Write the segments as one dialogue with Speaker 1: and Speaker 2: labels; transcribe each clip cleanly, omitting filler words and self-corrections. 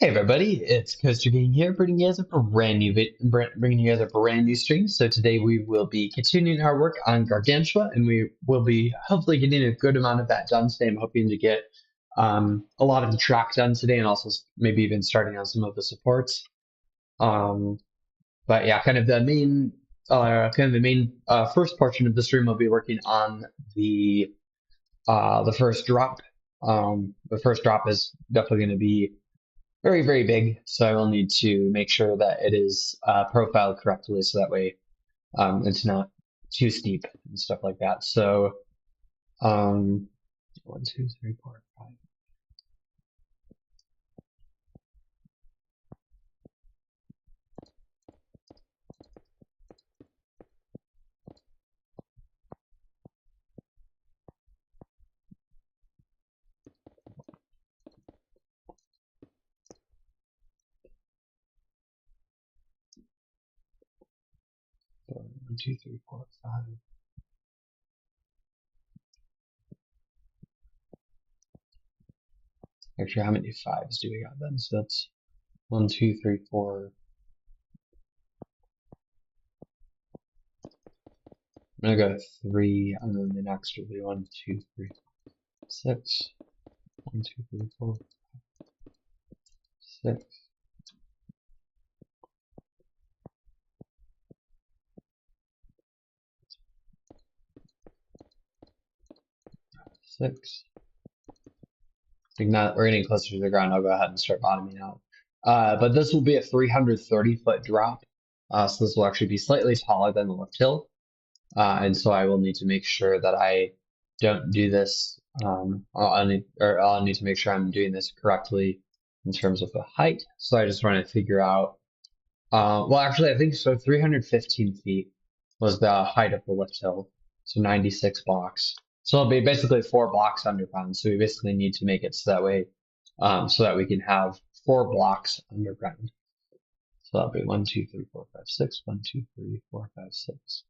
Speaker 1: Hey everybody, it's Coaster King here, bringing you guys a brand new bringing you guys a brand new stream. So today we will be continuing our work on Gargantua, and we will be hopefully getting a good amount of that done today. I'm hoping to get a lot of the track done today, and also maybe even starting on some of the supports. Um, but yeah, kind of the main first portion of the stream will be working on the first drop. The first drop is definitely going to be very, very big. So I will need to make sure that it is profiled correctly so that way it's not too steep and stuff like that. So um, 1, 2, 3, 4, 5. So 1, 2, 3, 4, 5. Actually, how many fives do we got then? So that's 1, 2, 3, 4. I'm gonna go 3, and then the next will be 1, 2, 3, 6. 1, 2, 3, 4, 6. 6. I think now that we're getting closer to the ground, I'll go ahead and start bottoming out. But this will be a 330-foot drop. So this will actually be slightly taller than the lift hill. And so I will need to make sure that I don't do this. I'll need to make sure I'm doing this correctly in terms of the height. So I just want to figure out. Well, actually, I think so. 315 feet was the height of the lift hill. So 96 blocks. So it'll be basically 4 blocks underground. So we basically need to make it so that way, so that we can have 4 blocks underground. So that'll be 1, 2, 3, 4, 5, 6. 1, 2, 3, 4, 5, 6.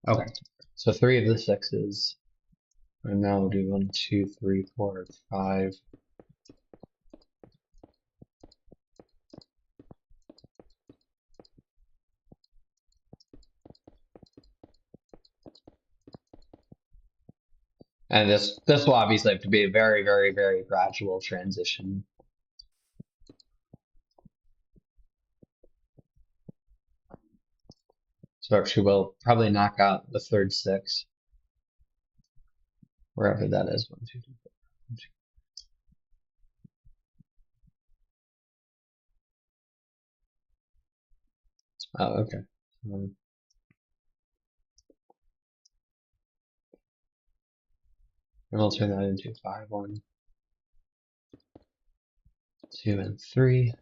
Speaker 1: Okay. So 3 of the 6s. And now we'll do 1, 2, 3, 4, 5. And this will obviously have to be a very, very, very gradual transition. So actually we'll probably knock out the third 6. Wherever that is. 1, 2, 3, 4, 1, 2. Oh, okay. And we'll turn that into 5, 1, 2, and 3.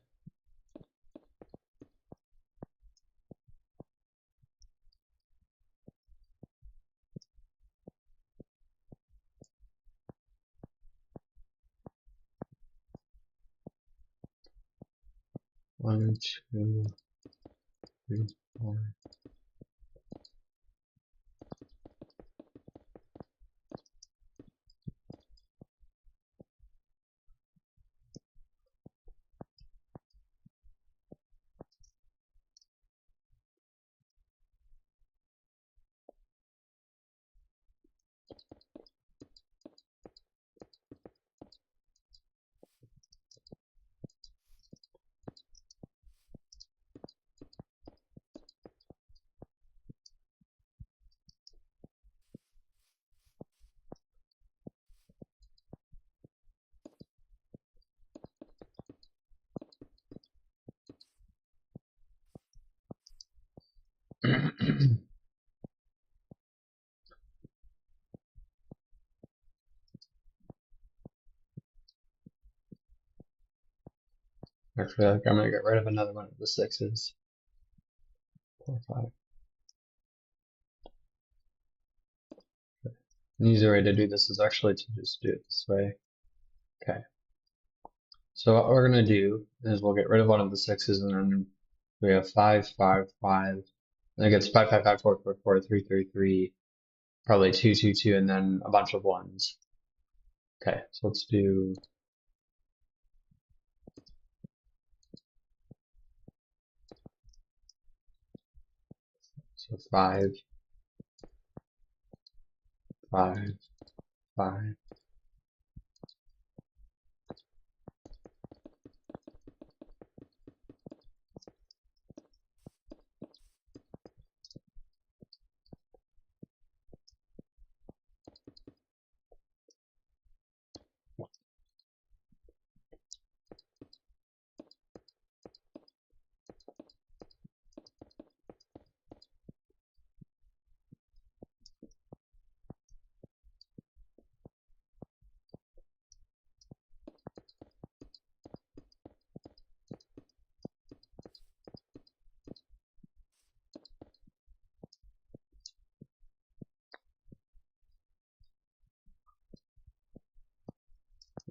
Speaker 1: One, 2, 3, 4. Actually, I think I'm gonna get rid of another one of the 6s. 4, 5. An easier way to do this is actually to just do it this way. Okay. So what we're gonna do is we'll get rid of one of the 6s, and then we have 5, 5, 5. And it gets 5, 5, 5, 4, 4, 4, 3, 3, 3. Probably 2, 2, 2, and then a bunch of ones. Okay, so let's do so 5, 5, 5.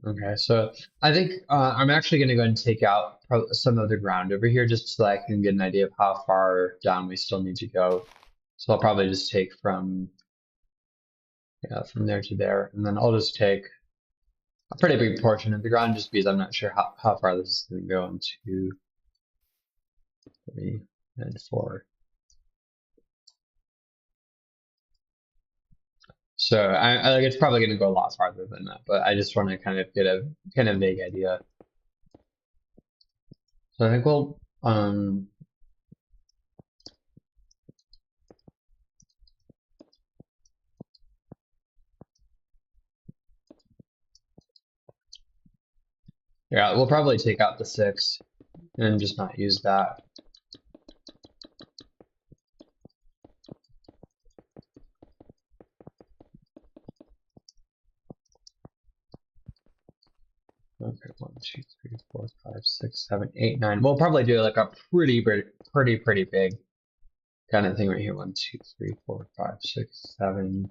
Speaker 1: Okay, so I think I'm actually going to go and take out some of the ground over here just so I can get an idea of how far down we still need to go. So I'll probably just take from from there to there, and then I'll just take a pretty big portion of the ground just because I'm not sure how far this is going to go into 3 and 4. So I like it's probably going to go a lot farther than that, but I just want to kind of get a kind of vague idea. So I think we'll yeah, we'll probably take out the 6 and just not use that. Okay, 1, 2, 3, 4, 5, 6, 7, 8, 9. We'll probably do like a pretty big kind of thing right here. 1, 2, 3, 4, 5, 6, 7.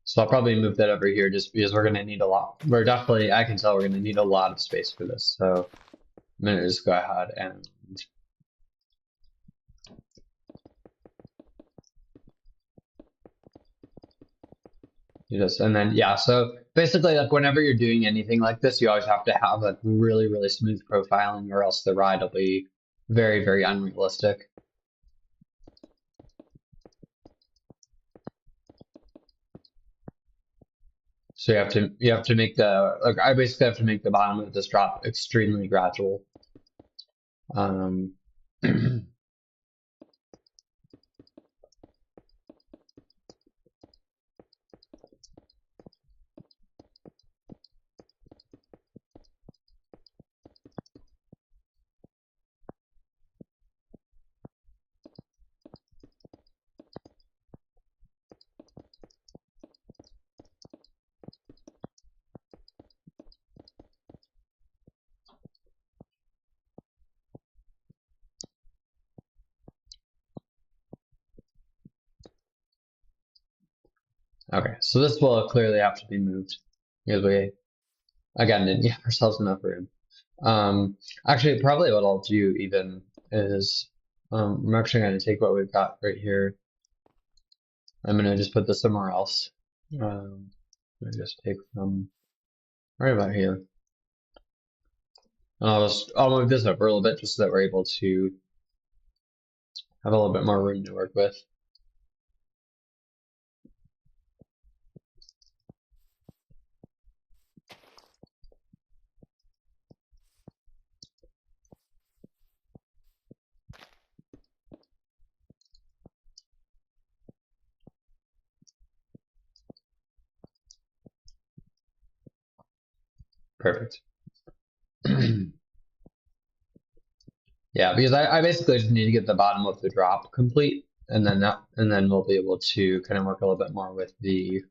Speaker 1: So I'll probably move that over here just because we're going to need a lot. We're definitely, I can tell we're going to need a lot of space for this. So I'm going to just go ahead and do this. And then, yeah, so basically, like whenever you're doing anything like this, you always have to have like really smooth profiling or else the ride will be very unrealistic. So you have to make the like I basically have to make the bottom of this drop extremely gradual. Um, okay, so this will clearly have to be moved because we again didn't give ourselves enough room. Actually, probably what I'll do even is I'm actually going to take what we've got right here. I'm going to just put this somewhere else. I'm going to just take from right about here. And I'll move this over a little bit just so that we're able to have a little bit more room to work with. Perfect. Yeah, because I basically just need to get the bottom of the drop complete. and then we'll be able to kind of work a little bit more with the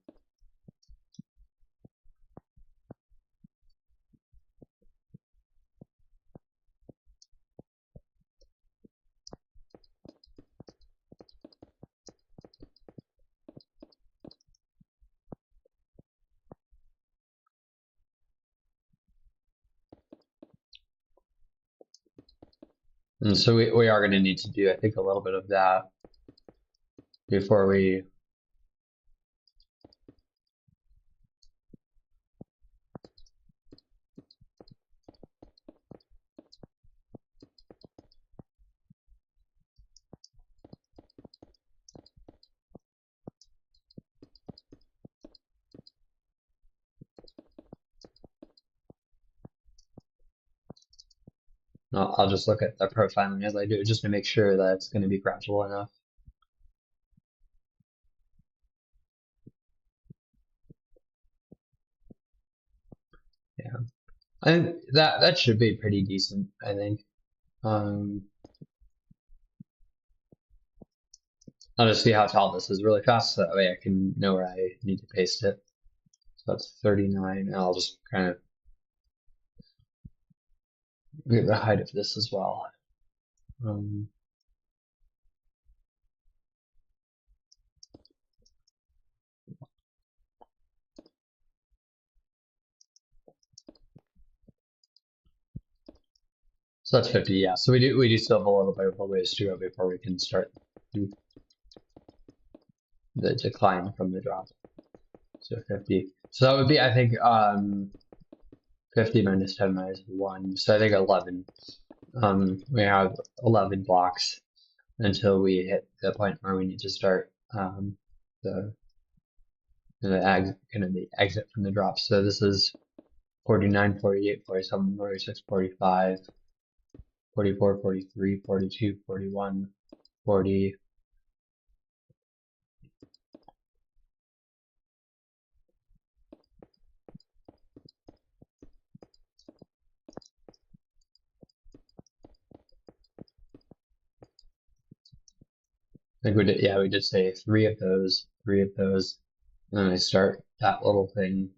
Speaker 1: and so we are going to need to do, I think, a little bit of that before we I'll just look at the profiling as I do it just to make sure that it's going to be gradual enough. Yeah, I think that should be pretty decent, I think. I'll just see how tall this is really fast so that way I can know where I need to paste it. So that's 39, and I'll just kind of get the height of this as well. So that's 50, yeah. So we do still have a little bit of a ways to go before we can start the decline from the drop. So 50. So that would be, I think, 50 minus 10 minus 1. So I think 11. We have 11 blocks until we hit the point where we need to start the exit from the drop. So this is 49, 48, 47, 46, 45, 44, 43, 42, 41, 40. I think we did, yeah, we did say three of those, and then I start that little thing.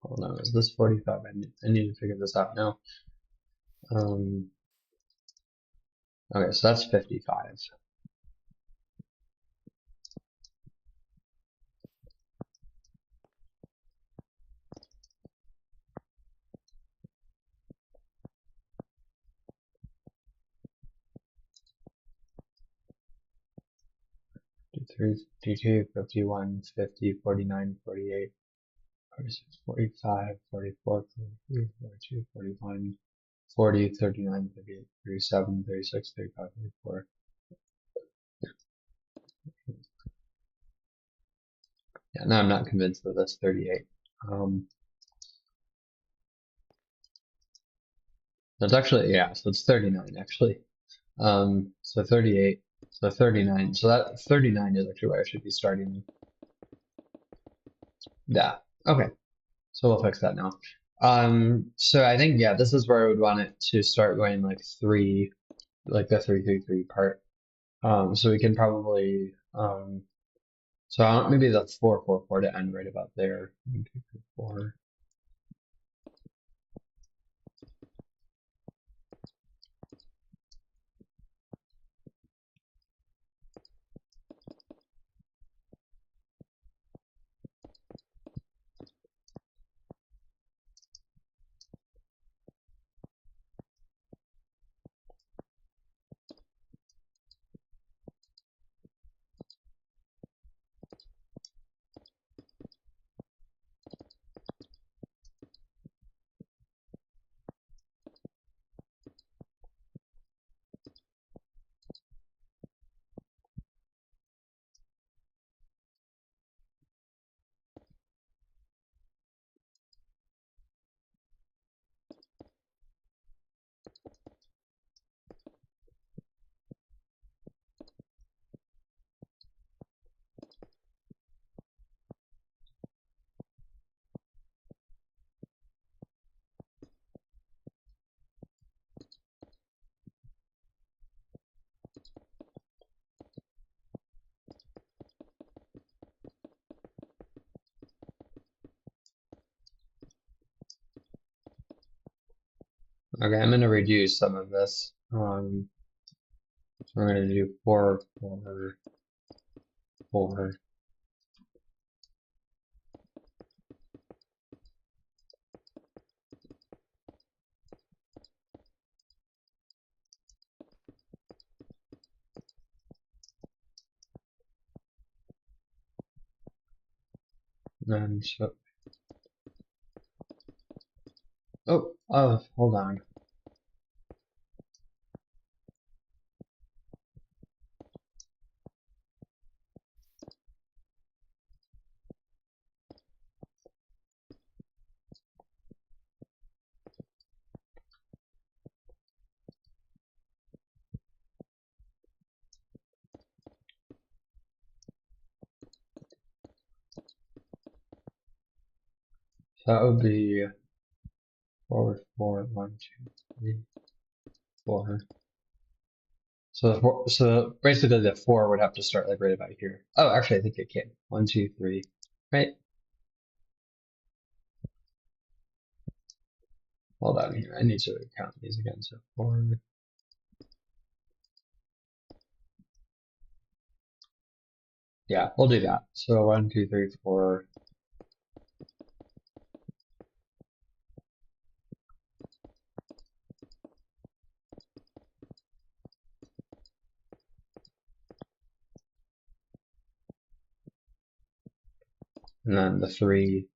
Speaker 1: Hold on, is this 45? I need to figure this out now. Okay, so that's 55. Three, 52, 51, 50, 49, 48, 46, 45, 44, 43, 42, 41, 40, 39, 38, 37, 36, 35, 34. Yeah, no, I'm not convinced that that's 38. That's actually, yeah, so it's 39 actually. So 38, so 39. So that 39 is actually where I should be starting. Yeah, okay. So we'll fix that now. So I think, yeah, this is where I would want it to start going like three, like the 3-3-3 part. So we can probably, so I want maybe the 4-4-4 to end right about there. 1, 2, 3, 4. Okay, I'm gonna reduce some of this. So we're gonna do 4, 4, 4. And so, hold on. So that would be 4, 4, 1, 2, 3, 4. So basically the 4 would have to start like right about here. Oh, actually, I think it can. 1, 2, 3. Right? Hold on here. I need to count these again. So 4. Yeah, we'll do that. So 1, 2, 3, 4. And then the 3.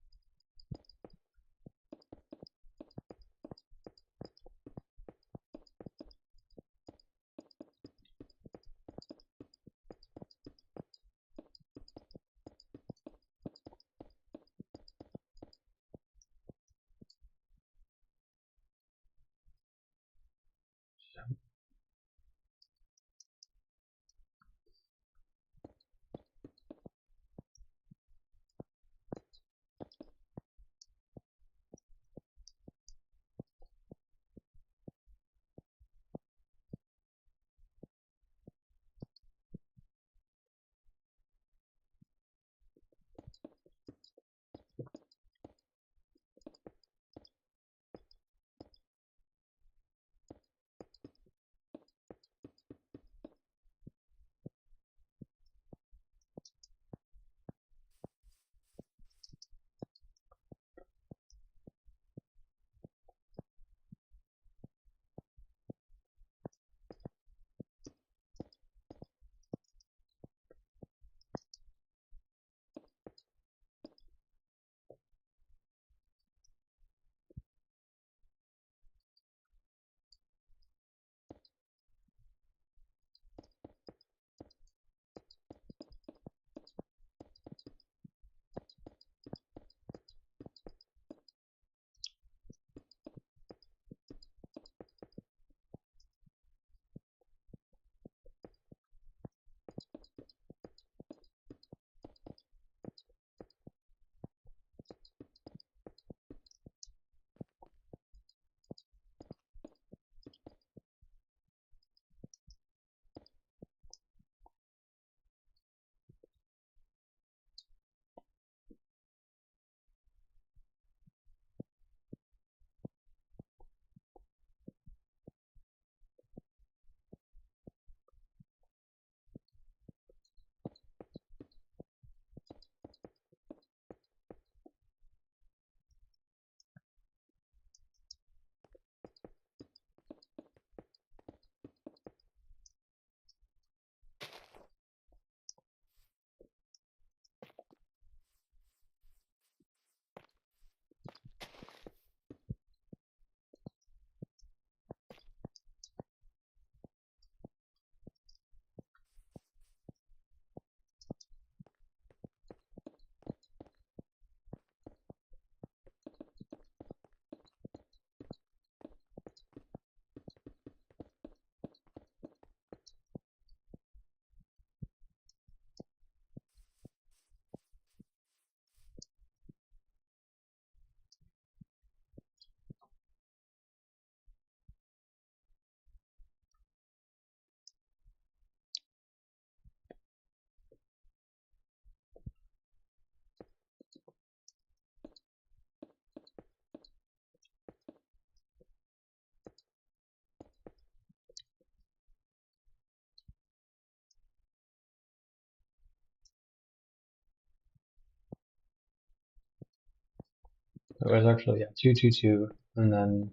Speaker 1: It was actually, yeah, 222, and then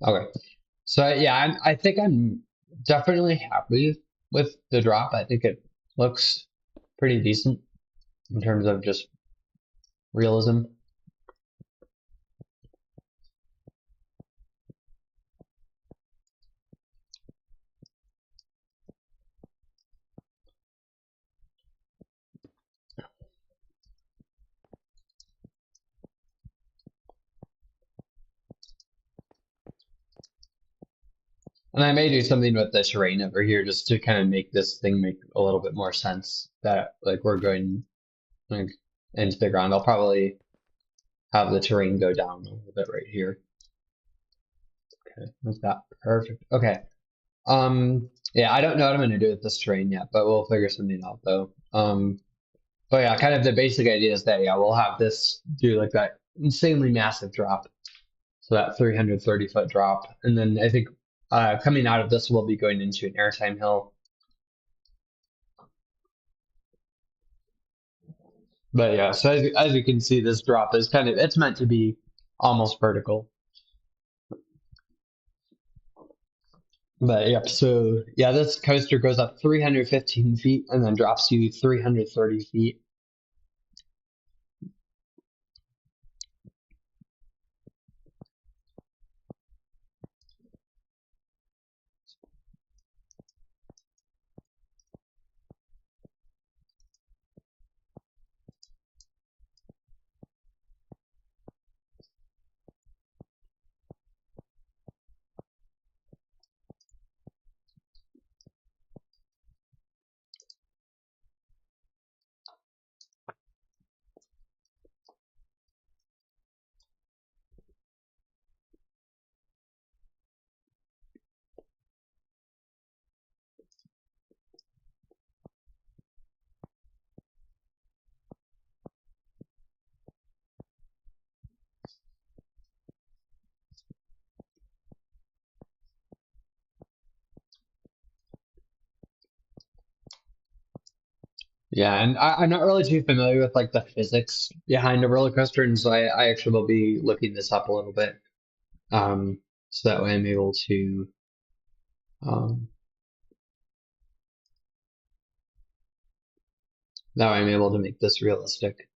Speaker 1: okay. So yeah, I think I'm definitely happy with the drop. I think it looks pretty decent in terms of just realism. And I may do something with the terrain over here just to kind of make this thing make a little bit more sense that like we're going like into the ground. I'll probably have the terrain go down a little bit right here. Okay, like that. Perfect. Okay. Yeah, I don't know what I'm gonna do with this terrain yet, but we'll figure something out though. But yeah, kind of the basic idea is that yeah, we'll have this do like that insanely massive drop. So that 330-foot drop. And then I think coming out of this, we'll be going into an airtime hill. But yeah, so as you can see, this drop is kind of, it's meant to be almost vertical. But yep, so yeah, this coaster goes up 315 feet and then drops you 330 feet. Yeah, and I'm not really too familiar with like the physics behind a roller coaster, and so I actually will be looking this up a little bit, so that way I'm able to um, that way I'm able to make this realistic.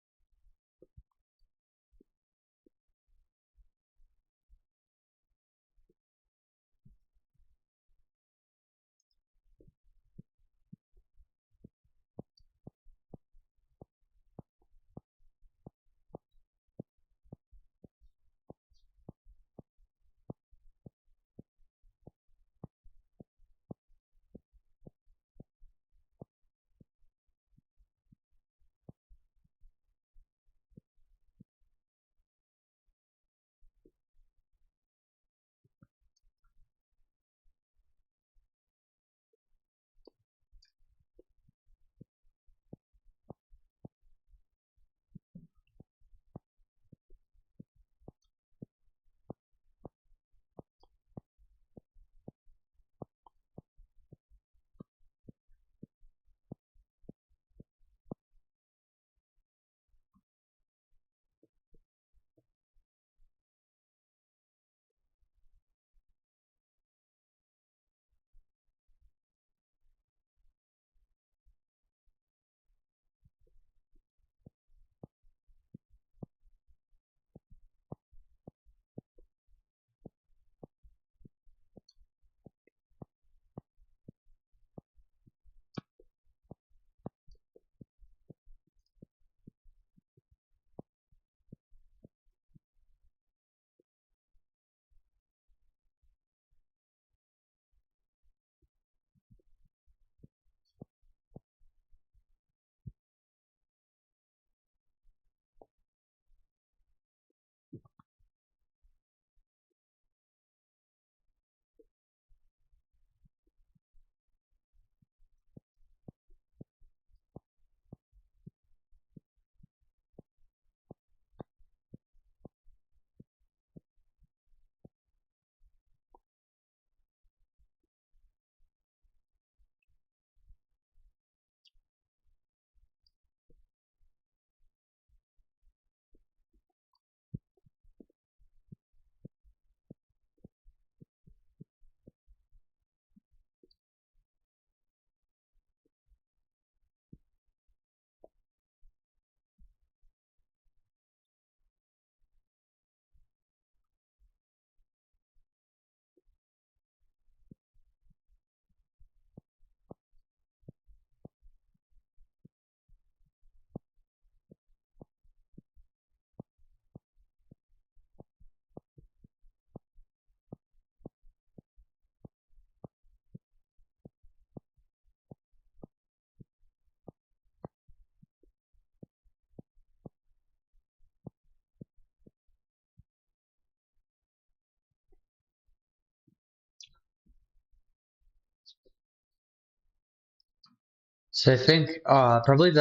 Speaker 1: So I think probably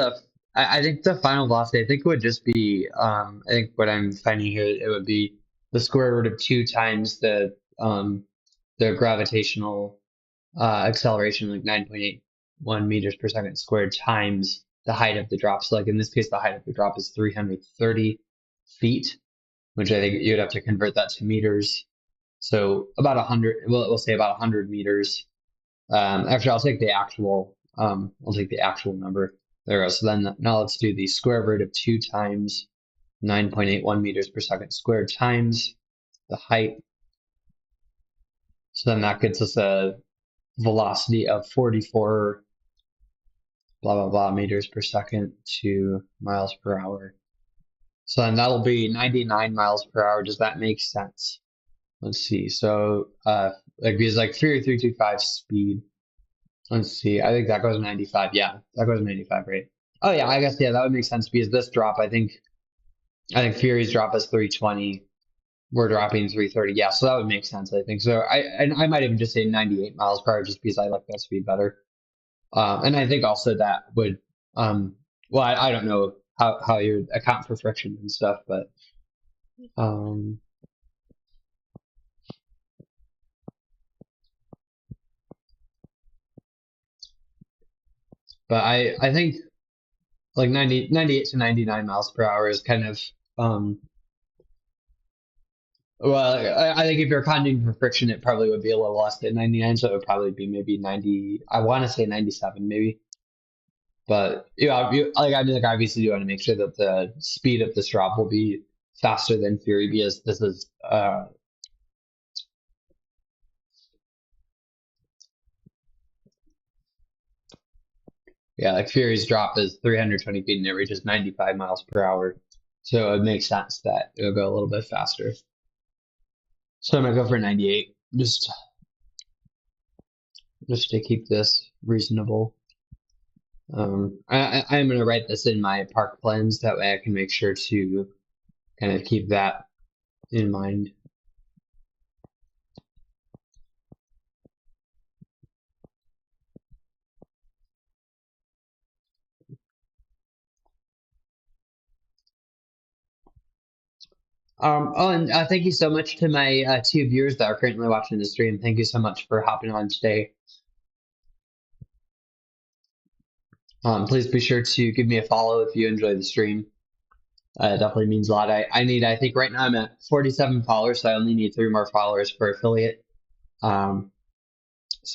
Speaker 1: I think the final velocity I think would just be I think what I'm finding here it would be the square root of 2 times the gravitational acceleration, like 9.81 meters per second squared, times the height of the drop. So like in this case the height of the drop is 330 feet, which I think you'd have to convert that to meters. So about 100, well, we'll say about 100 meters. Actually, I'll take the actual number. There we go. So then now let's do the square root of 2 times 9.81 meters per second squared times the height. So then that gets us a velocity of 44 blah, blah, blah meters per second to miles per hour. So then that'll be 99 miles per hour. Does that make sense? Let's see. So, like, because like Fury 325 speed. Let's see. I think that goes 95. Yeah, that goes 95, right? Oh yeah, I guess yeah, that would make sense because this drop, I think Fury's drop is 320. We're dropping 330. Yeah, so that would make sense, I think. So I might even just say 98 miles per hour just because I like that speed better. And I think also that would well, I don't know how you would account for friction and stuff, um but I think like 98 to 99 miles per hour is kind of um well, I think if you're accounting for friction, it probably would be a little less than 99, so it would probably be maybe 90. I want to say 97, maybe. But yeah, like I mean, like obviously you want to make sure that the speed of this drop will be faster than Fury because this is yeah, like Fury's drop is 320 feet and it reaches 95 miles per hour. So it makes sense that it'll go a little bit faster. So I'm gonna go for 98, just to keep this reasonable. I'm gonna write this in my park plans. That way I can make sure to kind of keep that in mind. Oh, and thank you so much to my 2 viewers that are currently watching the stream. Thank you so much for hopping on today. Please be sure to give me a follow if you enjoy the stream. It definitely means a lot. I think right now I'm at 47 followers, so I only need 3 more followers for affiliate. So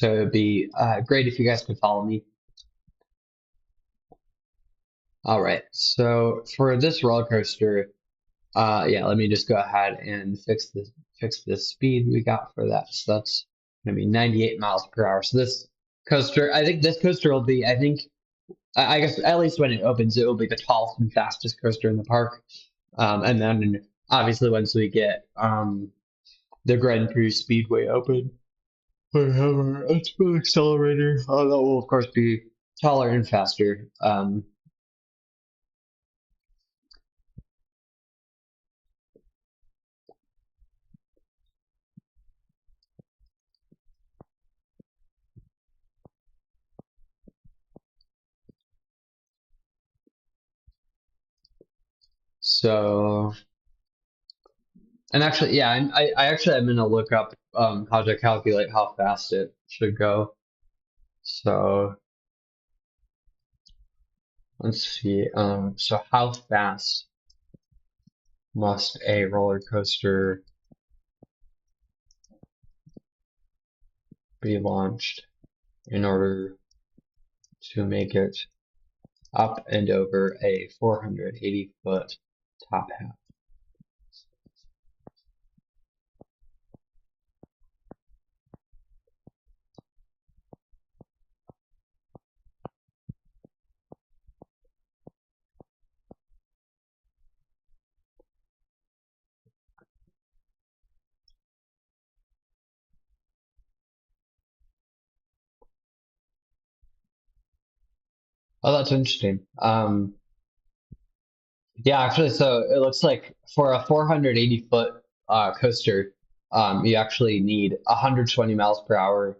Speaker 1: it'd be great if you guys could follow me. All right, so for this roller coaster, yeah, let me just go ahead and fix the speed we got for that. So that's gonna be 98 miles per hour. So this coaster, I think this coaster will be, I guess at least when it opens, it will be the tallest and fastest coaster in the park. And then obviously once we get the Grand Prix Speedway open, we have our ultimate accelerator. That will of course be taller and faster. So, and actually, yeah, I actually am gonna look up how to calculate how fast it should go. So let's see. So how fast must a roller coaster be launched in order to make it up and over a 480-foot top hat? Oh, that's interesting. Yeah, actually, so it looks like for a 480-foot coaster, you actually need 120 miles per hour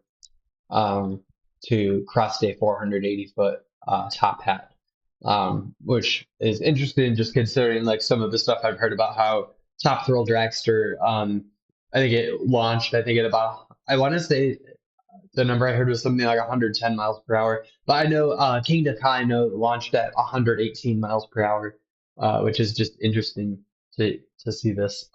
Speaker 1: to cross a 480-foot top hat, which is interesting just considering like some of the stuff I've heard about how Top Thrill Dragster, I think it launched, I think at about, I want to say the number I heard was something like 110 miles per hour. But I know King Dakai I know launched at 118 miles per hour, which is just interesting to see this.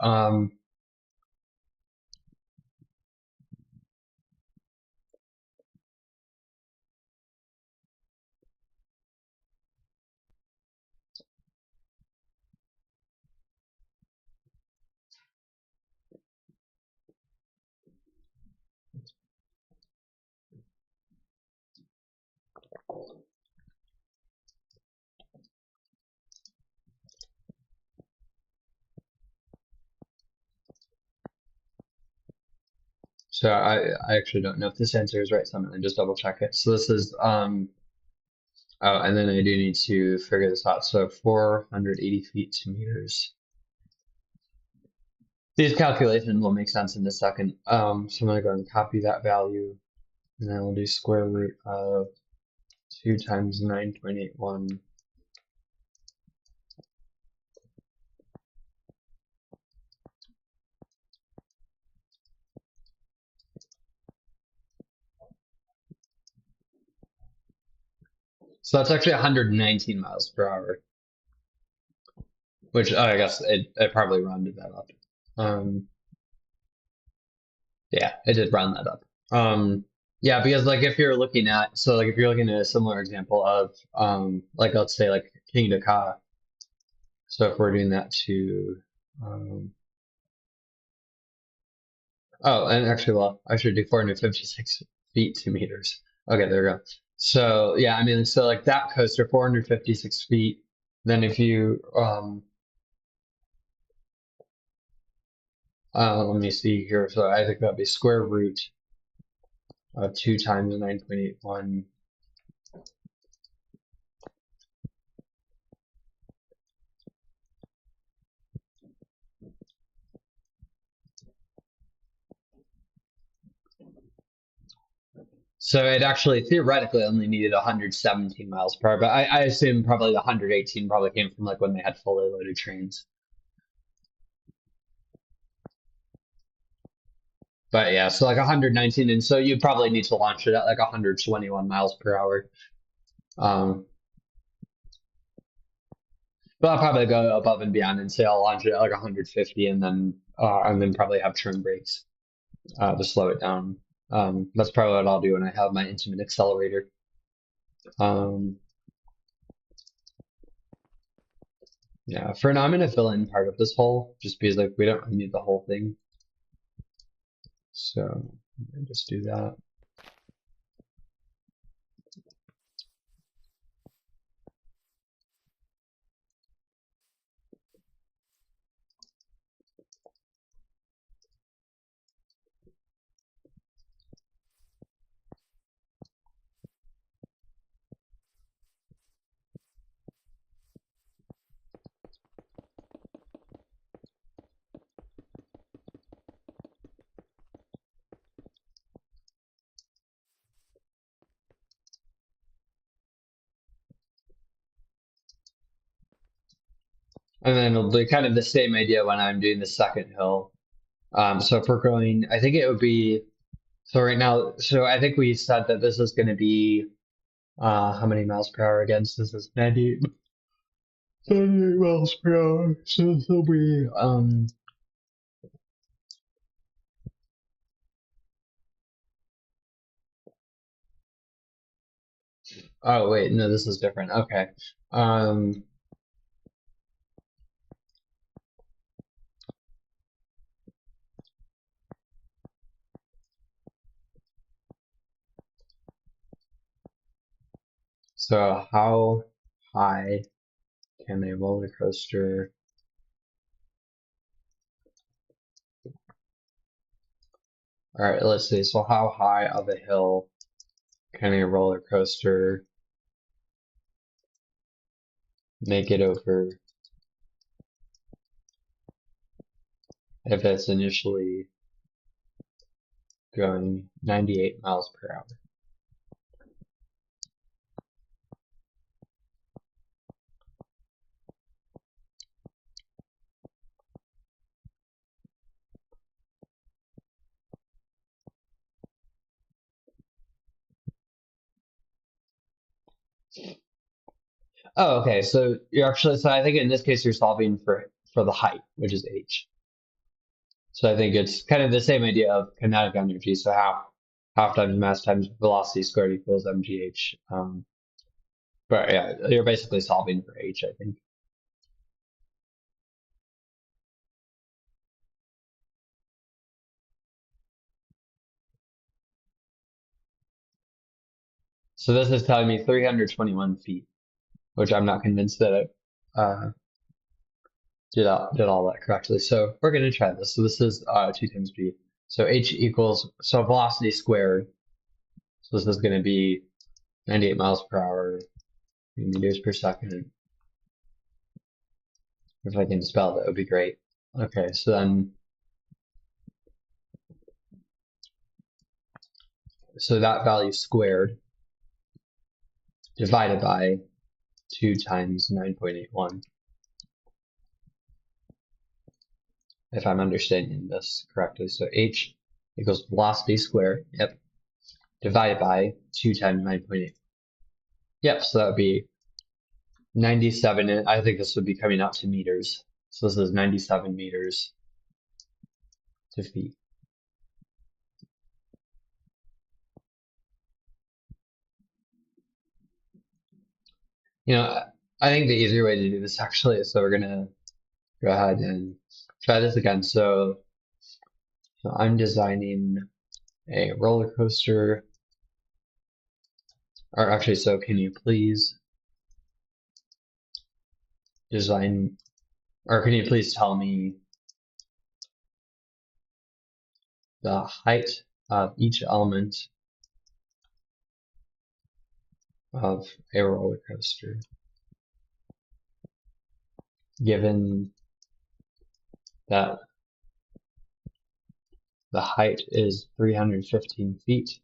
Speaker 1: So I actually don't know if this answer is right, so I'm gonna just double check it. So this is oh, and then I do need to figure this out. So 480 feet to meters. These calculations will make sense in a second. So I'm gonna go and copy that value, and then we'll do square root of 2 times 9.81. So that's actually 119 miles per hour, which I guess it probably rounded that up. Um, yeah, it did round that up. Yeah, because like if you're looking at, so like if you're looking at a similar example of, like let's say like King Ka. So if we're doing that to, um, oh, and actually, well, I should do 456 feet to meters. Okay, there we go. So yeah, I mean, so like that coaster, 456 feet. Then if you, let me see here. So I think that'd be square root of 2 times 9.81. So it actually theoretically only needed 117 miles per hour, but I assume probably the 118 probably came from like when they had fully loaded trains. But yeah, so like 119, and so you probably need to launch it at like 121 miles per hour. Um, but I'll probably go above and beyond and say I'll launch it at like 150, and then probably have turn brakes to slow it down. That's probably what I'll do when I have my intimate accelerator. Um, yeah, for now I'm gonna fill in part of this hole just because like we don't really need the whole thing. So I'm gonna just do that. And then it'll be kind of the same idea when I'm doing the second hill. So if we're going, I think it would be, so right now, so I think we said that this is going to be, how many miles per hour again? So this is 98 miles per hour. So this will be, oh wait, no, this is different. Okay. Um, so how high can a roller coaster, all right, let's see. So how high of a hill can a roller coaster make it over if it's initially going 98 miles per hour? Oh, okay. So you're actually, so I think in this case you're solving for the height, which is h. So I think it's kind of the same idea of kinetic energy. So half times mass times velocity squared equals mgh. But yeah, you're basically solving for h, I think. So this is telling me 321 feet, which I'm not convinced that it did all that correctly. So we're going to try this. So this is 2 times g. So h equals, so velocity squared. So this is going to be 98 miles per hour, meters per second. If I can spell that would be great. Okay, so then, so that value squared divided by 2 times 9.81. If I'm understanding this correctly. So h equals velocity squared, yep, divided by 2 times 9.8. Yep, so that would be 97, and I think this would be coming out to meters. So this is 97 meters to feet. You know, I think the easier way to do this actually is, so we're gonna go ahead and try this again. So I'm designing a roller coaster, or actually, so can you please design, or can you please tell me the height of each element of a roller coaster, given that the height is 315 feet,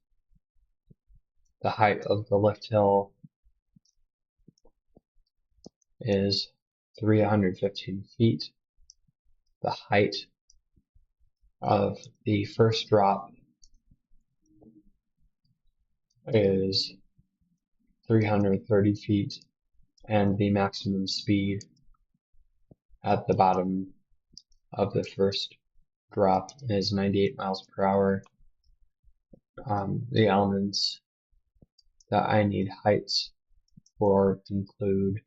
Speaker 1: the height of the lift hill is 315 feet, the height of the first drop is 330 feet, and the maximum speed at the bottom of the first drop is 98 miles per hour. The elements that I need heights for include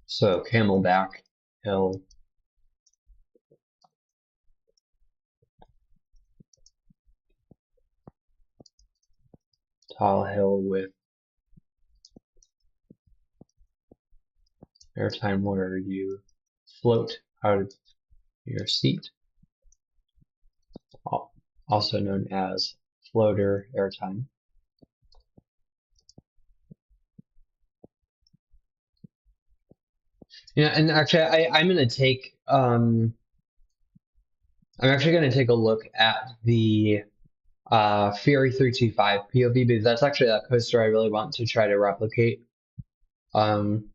Speaker 1: so Camelback Hill, tall hill with airtime where you float out of your seat, also known as floater airtime. Yeah, and actually, I'm going to take I'm actually going to take a look at the Fury 325 POV, because that's actually that coaster I really want to try to replicate. Um,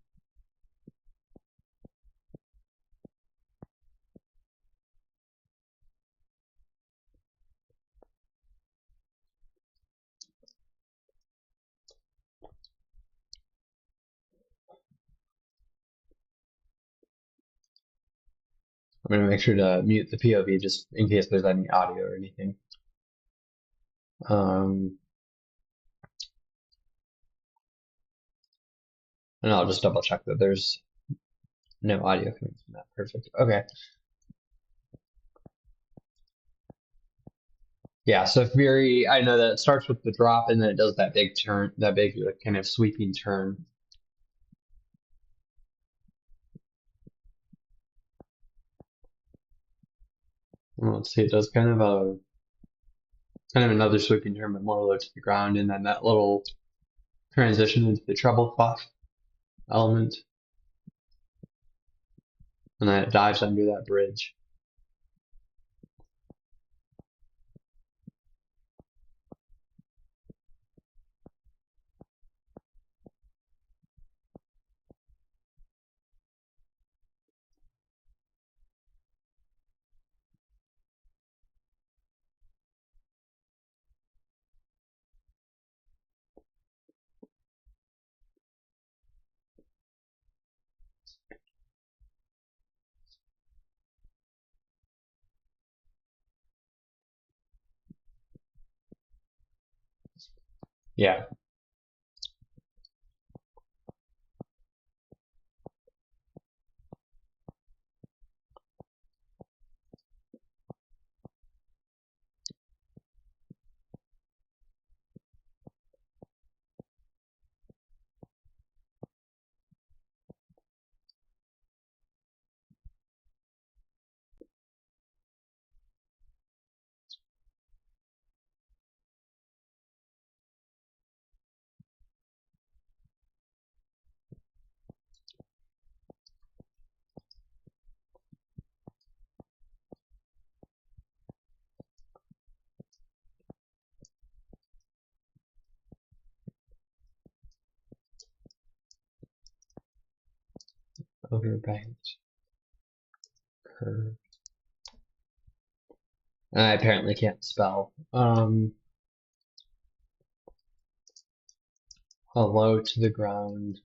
Speaker 1: I'm going to make sure to mute the POV just in case there's any audio or anything. And I'll just double check that there's no audio coming from that. Perfect. Okay. Yeah, so Fury, I know that it starts with the drop and then it does that big turn, that big kind of sweeping turn. Well, let's see, it does kind of another sweeping turn, but more low to the ground, and then that little transition into the treble clef element, and then it dives under that bridge. Yeah. Overbanked curve. I apparently can't spell. A low to the ground,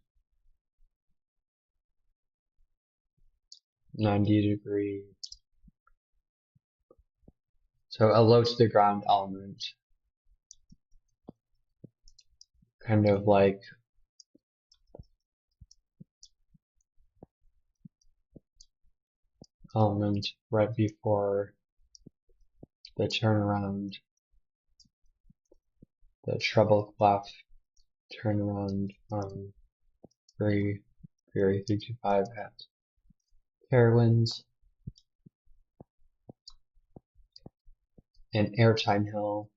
Speaker 1: 90 degree. So a low to the ground element, kind of like element right before the turnaround, the treble clef turnaround on Fury 325 at Carowinds, and airtime hill.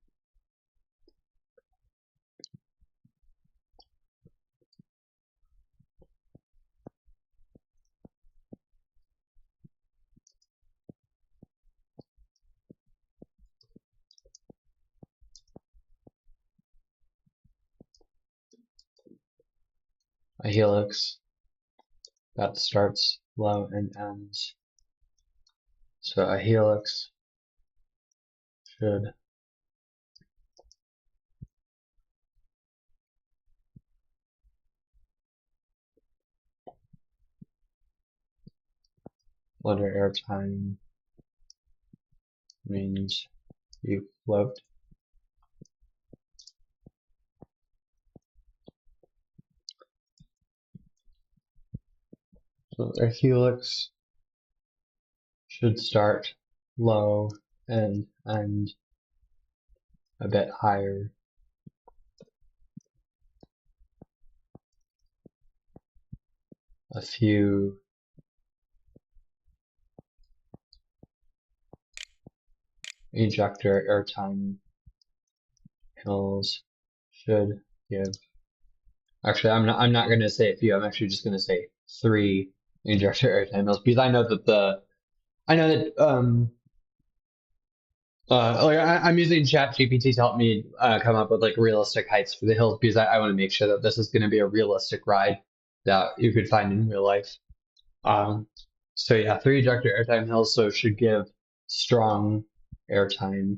Speaker 1: A helix that starts low and ends. So a helix should under airtime means you float. So a helix should start low and end a bit higher. A few ejector airtime hills should give. Actually, I'm not going to say a few. I'm actually just going to say 3 ejector airtime hills because I know that like I'm using ChatGPT to help me come up with like realistic heights for the hills because I want to make sure that this is going to be a realistic ride that you could find in real life. Um, so yeah, 3 ejector airtime hills, so it should give strong airtime.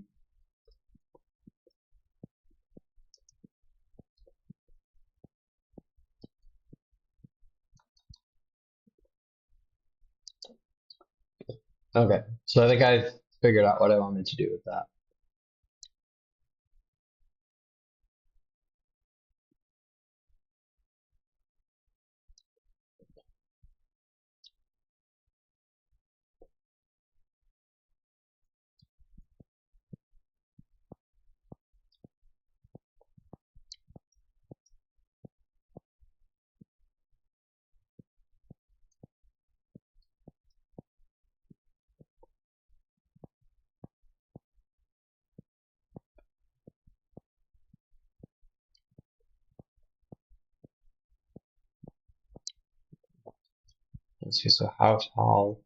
Speaker 1: Okay, so I think I've figured out what I wanted to do with that. Let's see, so how tall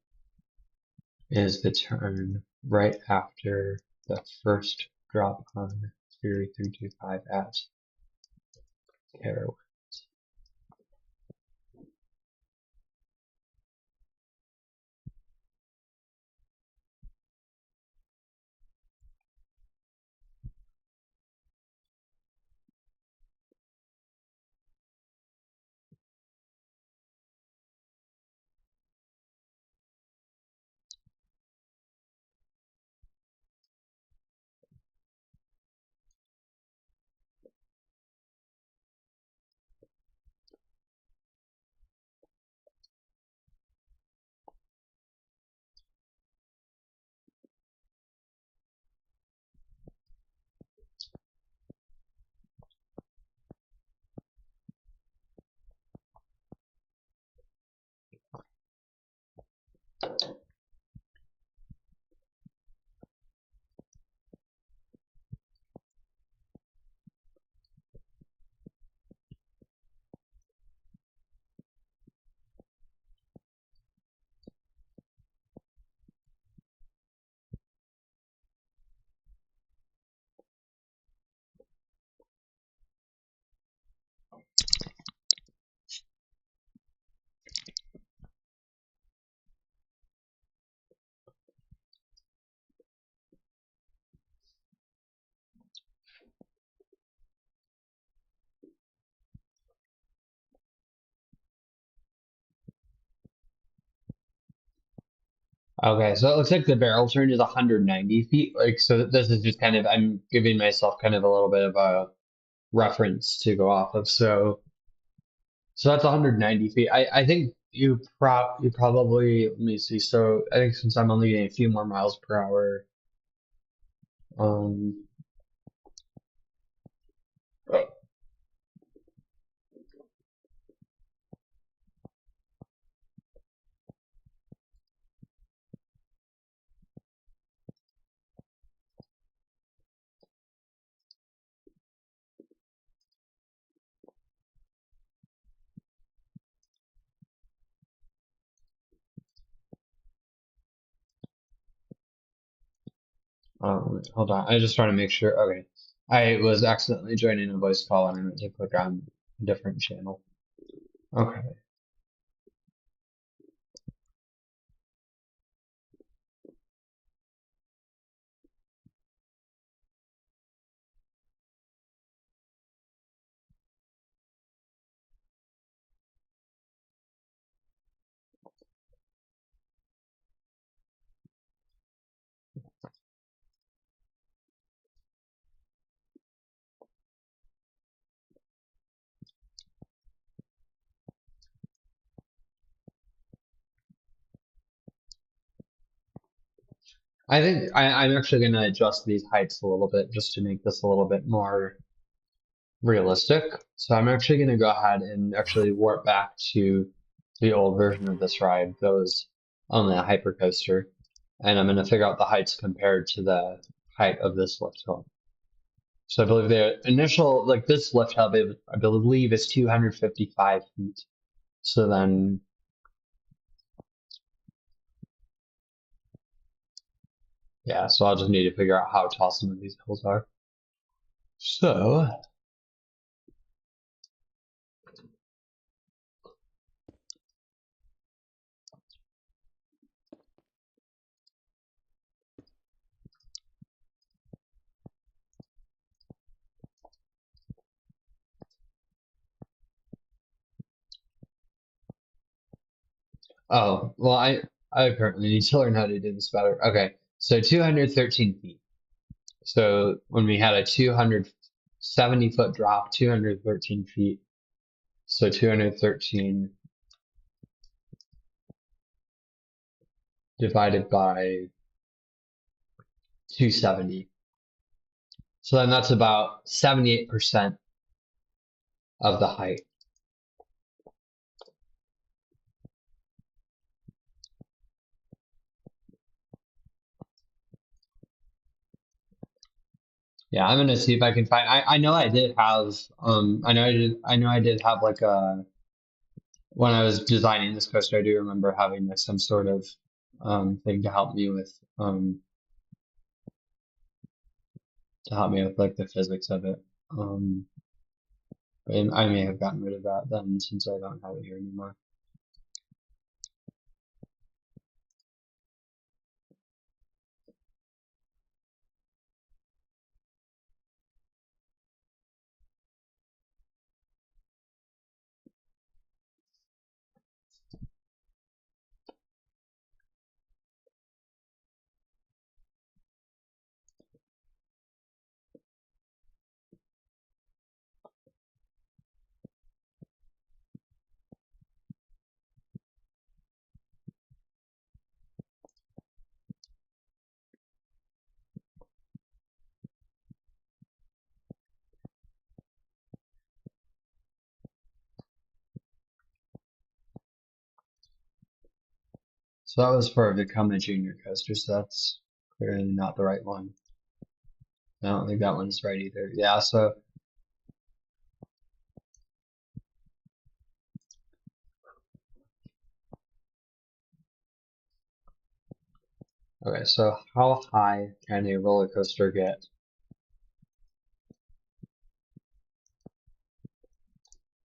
Speaker 1: is the turn right after the first drop on Fury 325 at Carowinds? Okay, so it looks like the barrel turn is 190 feet. Like, so this is just kind of, I'm giving myself kind of a little bit of a reference to go off of. So that's 190 feet. I think you probably, let me see. So I think since I'm only getting a few more miles per hour, um, hold on. I just want to make sure. Okay. I was accidentally joining a voice call and I meant to click on a different channel. Okay. I think I'm actually going to adjust these heights a little bit just to make this a little bit more realistic. So I'm actually going to go ahead and actually warp back to the old version of this ride that was on the hypercoaster. And I'm going to figure out the heights compared to the height of this lift hill. So I believe the initial, like this lift hill, I believe is 255 feet. So then, yeah, so I'll just need to figure out how tall some of these hills are. So, oh, well, I apparently need to learn how to do this better. Okay, so 213 feet. So when we had a 270-foot drop, 213 feet. So 213 divided by 270. So then that's about 78% of the height. Yeah, I'm gonna see if I can find. I know I did have I did have like a when I was designing this coaster. I do remember having like some sort of thing to help me with like the physics of it. Um, and I may have gotten rid of that then since I don't have it here anymore. So that was for a Vekoma Junior coaster, so that's clearly not the right one. I don't think that one's right either. Yeah, so okay, so how high can a roller coaster get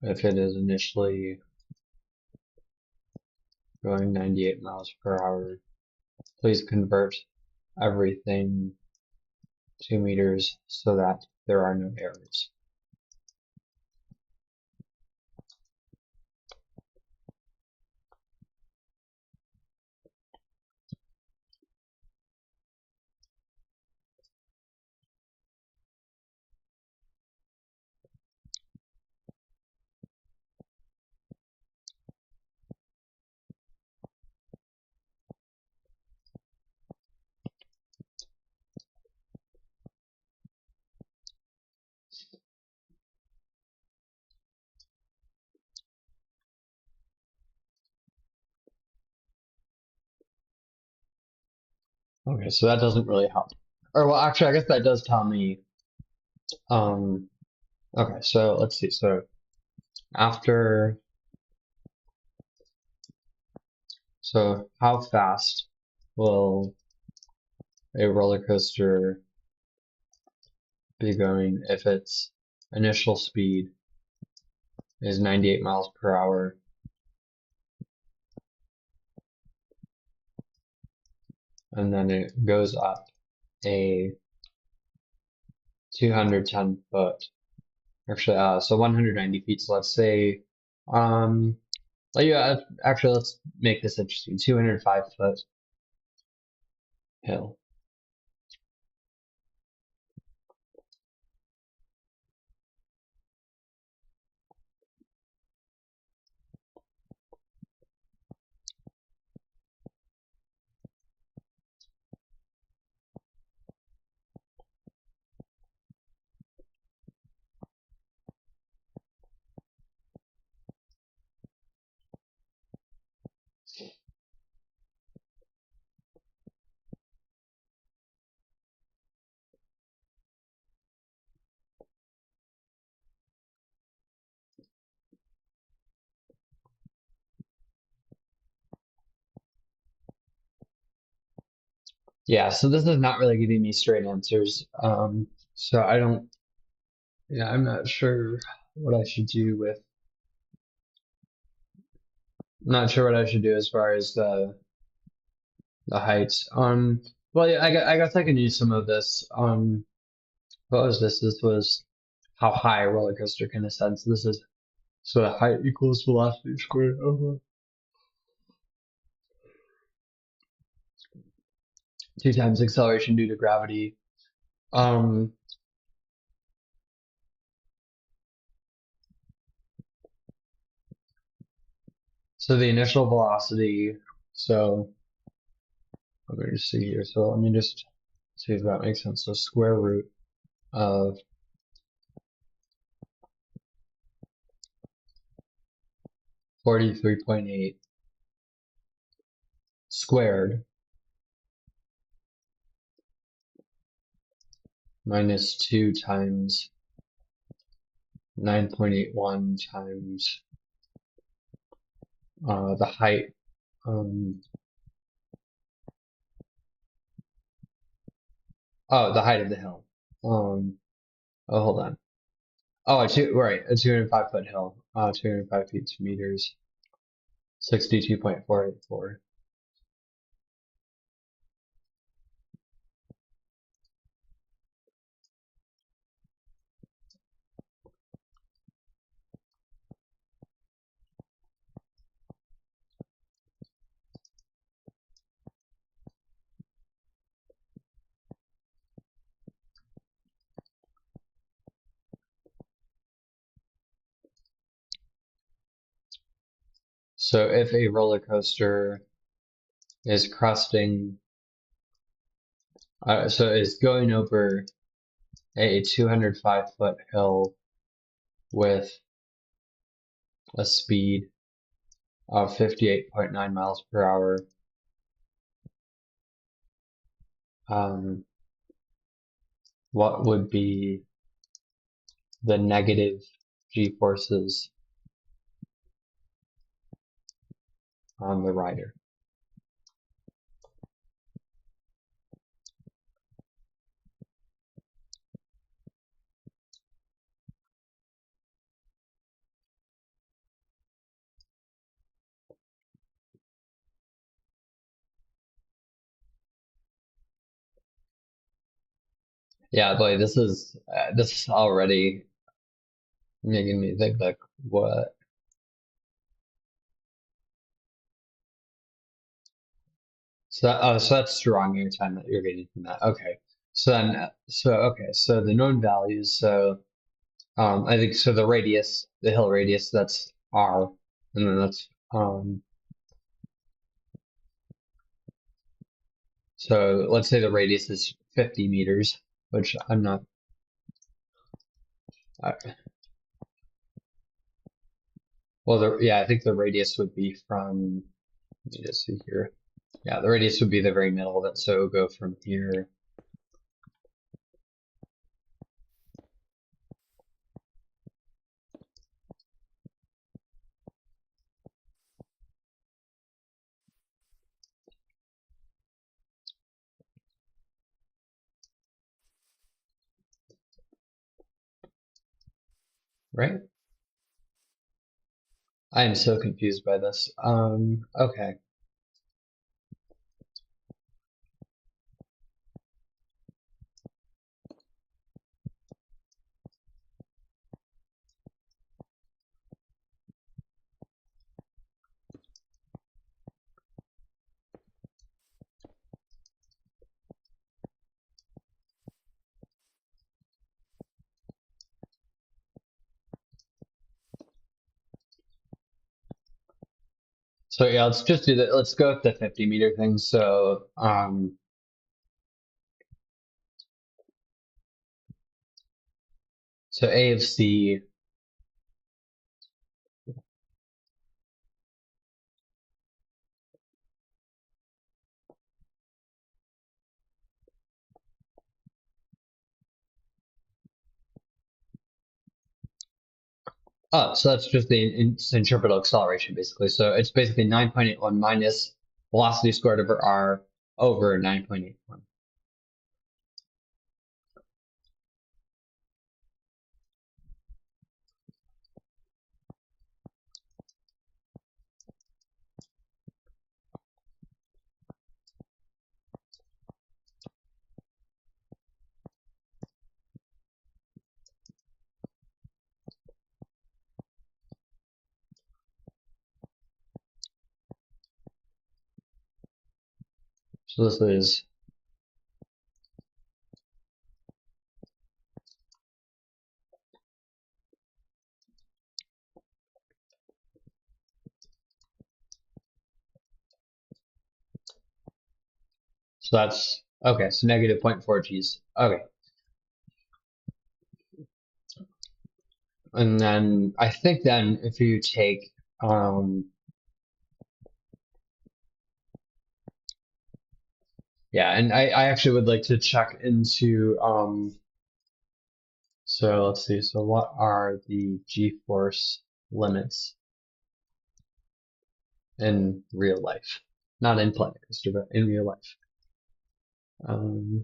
Speaker 1: if it is initially going 98 miles per hour? Please convert everything to meters so that there are no errors. Okay, so that doesn't really help. Or well, actually, I guess that does tell me. Um, okay, so let's see. So after, so how fast will a roller coaster be going if its initial speed is 98 miles per hour and then it goes up a 210 foot, actually, so 190 feet. So let's say, yeah, actually, let's make this interesting. 205-foot hill. Yeah, so this is not really giving me straight answers. So I don't, yeah, I'm not sure what I should do with, I'm not sure what I should do as far as the heights. Well, yeah, I guess I can use some of this. What was this? This was how high a roller coaster can ascend. So this is, so the height equals velocity squared over 2 times acceleration due to gravity. Um, so the initial velocity, so let me just see here. So let me just see if that makes sense. So square root of 43.8 squared minus 2 times 9.81 times the height. Oh, the height of the hill. Oh, hold on. Oh, right, a 205-foot hill. 205 feet, 2 meters, 62.484. So if a roller coaster is cresting, so is going over a 205-foot hill with a speed of 58.9 miles per hour, um, what would be the negative g-forces on the rider? Yeah, boy, this is already making me think like, what? So that's strong airtime that you're getting from that. Okay. So the known values. So I think so. The radius, the hill radius, that's r, and then that's So let's say the radius is 50 meters, which I'm not. I, well, yeah, I think the radius would be from. Let me just see here. Yeah, the radius would be the very middle of it, so it would go from here. Right? I am so confused by this. Okay. So yeah, let's just do that. Let's go with the 50-meter thing. So A of C. Oh, so that's just the centripetal acceleration, basically. So it's basically 9.81 minus velocity squared over r over 9.81. So this is, so that's, okay, so negative zero point 0.4 Gs. Okay. And then I think then if you take, yeah, and I actually would like to check into, so let's see, so what are the G-force limits in real life? Not in Planet Coaster, but in real life. Um,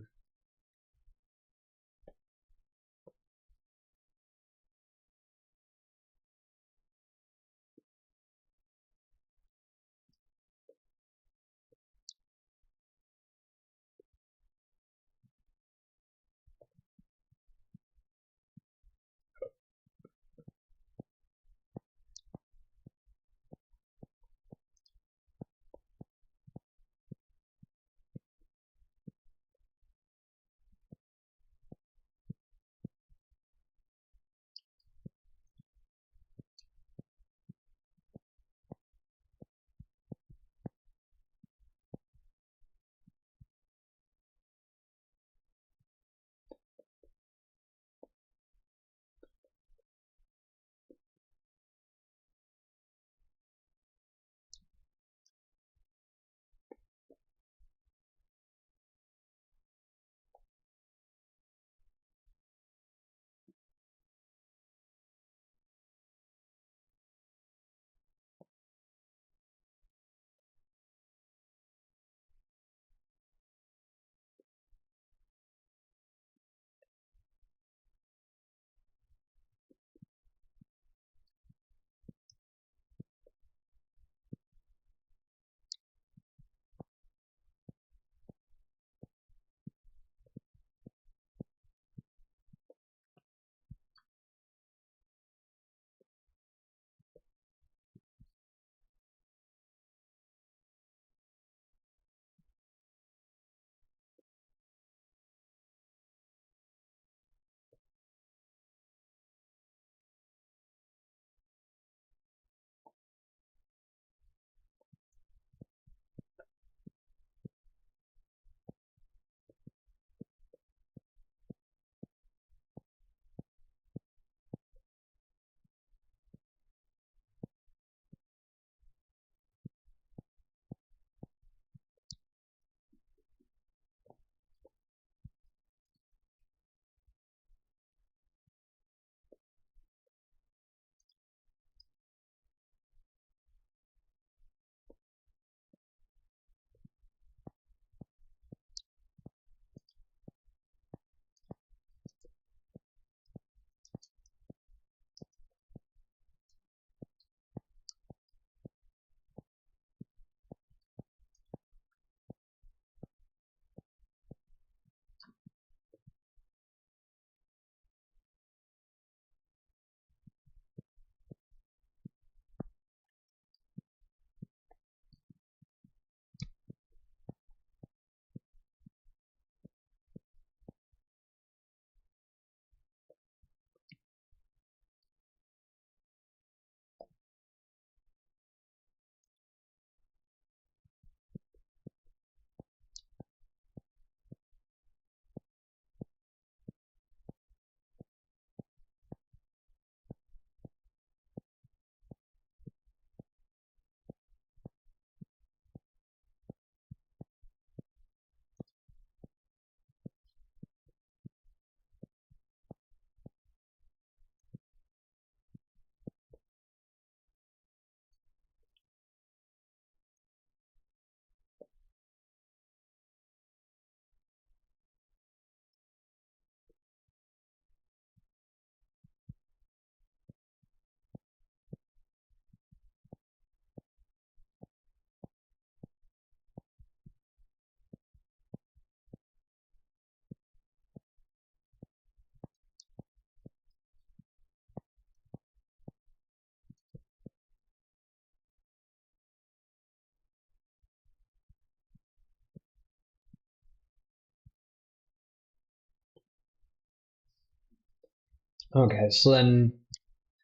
Speaker 1: Okay, so then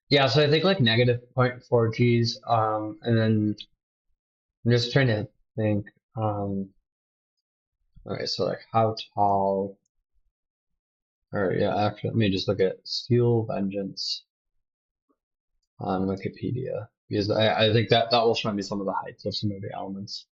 Speaker 1: yeah, so I think like negative 0.4 Gs, and then I'm just trying to think, okay, so like how tall, or yeah, actually, let me just look at Steel Vengeance on Wikipedia because I think that will show me some of the heights of some of the elements.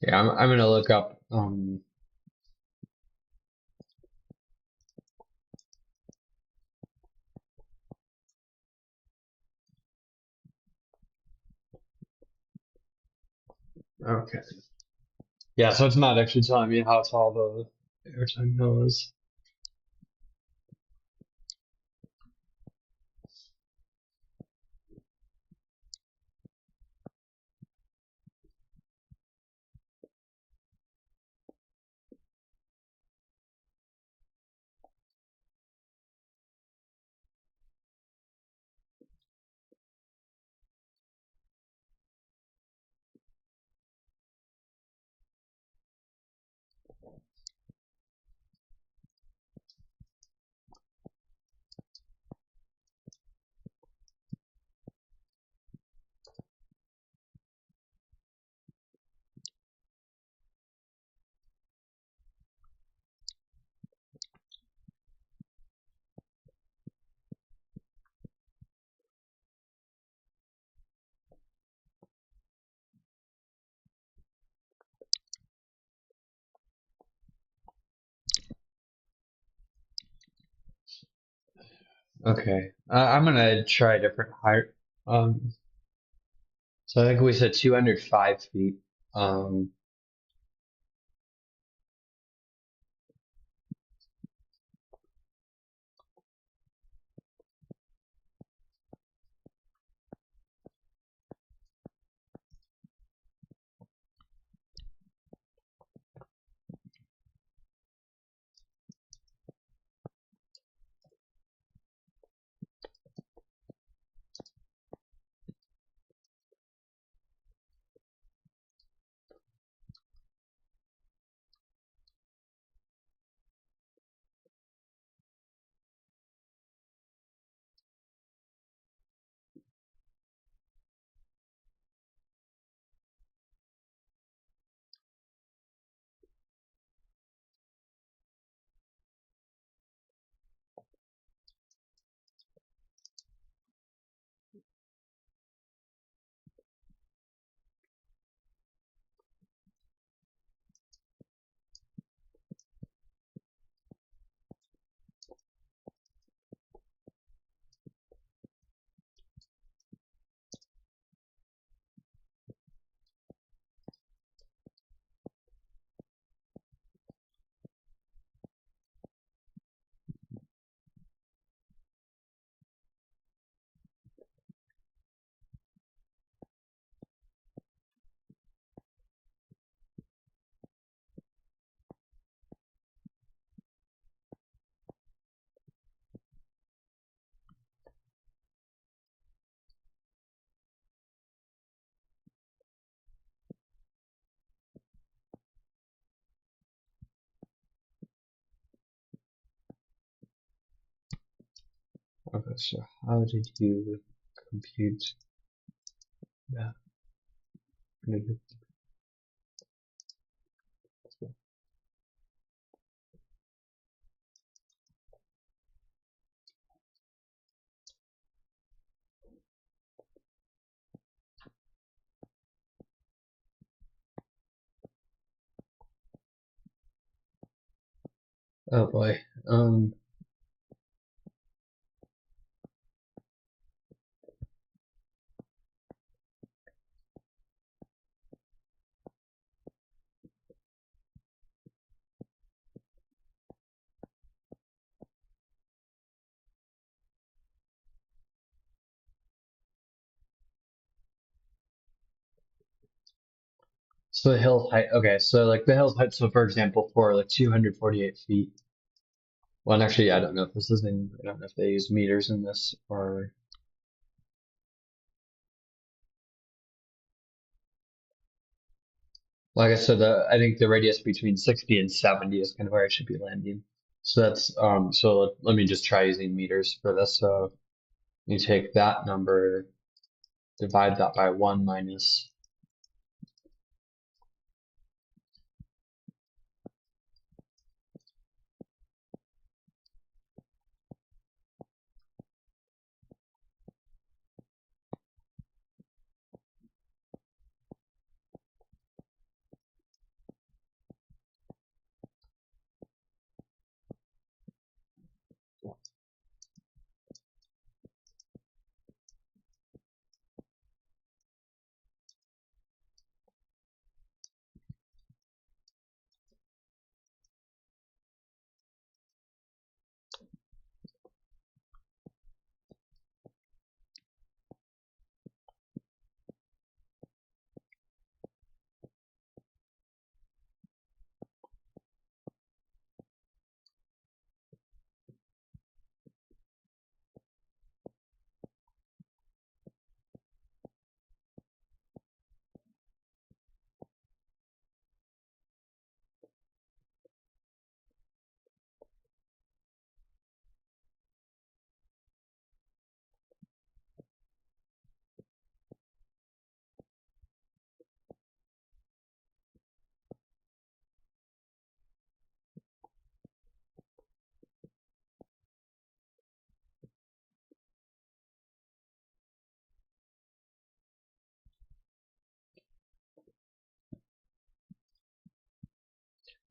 Speaker 1: Yeah, I'm gonna look up. Okay. Yeah, so it's not actually telling me how tall the airtime hill is. Okay, I'm gonna try a different height. Um, so I think we said 205 feet. Um, Okay, so how did you compute that? Oh boy. So the hill height, okay, so like the hill's height, so for example, for like 248 feet, well, and actually, I don't know if this is in, I don't know if they use meters in this or, like I said, I think the radius between 60 and 70 is kind of where I should be landing. So that's, so let me just try using meters for this. So you take that number, divide that by 1 minus,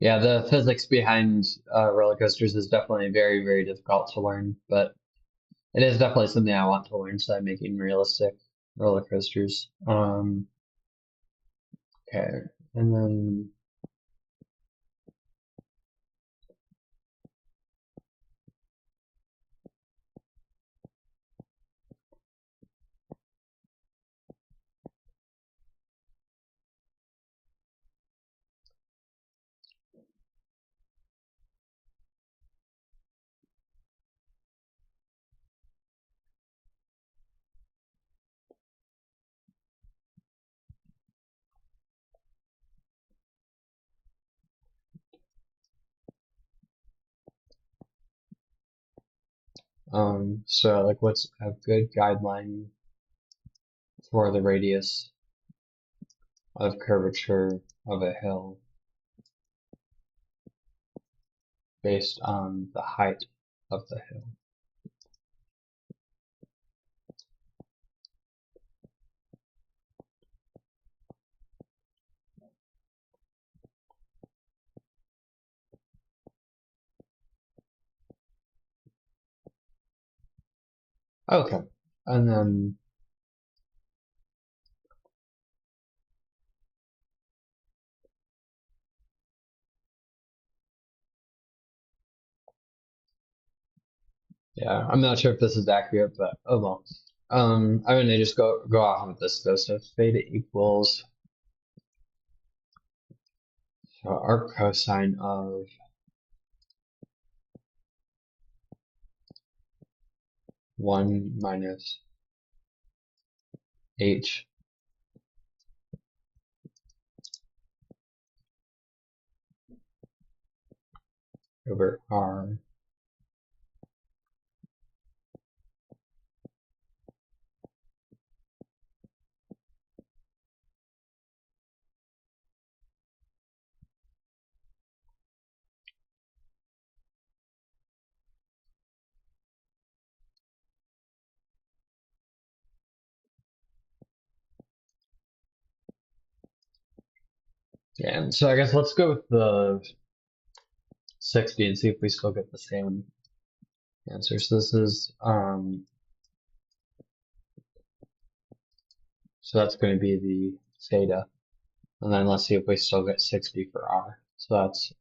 Speaker 1: yeah, the physics behind roller coasters is definitely very, very difficult to learn, but it is definitely something I want to learn, so I'm making realistic roller coasters. Okay, and then, so like what's a good guideline for the radius of curvature of a hill based on the height of the hill? Okay, and then, yeah, I'm not sure if this is accurate, but oh well. I'm gonna just go off of this though. So theta equals arc cosine of 1 minus h over r Yeah, and so I guess let's go with the 60 and see if we still get the same answer. So this is so that's going to be the theta, and then let's see if we still get 60 for r. So that's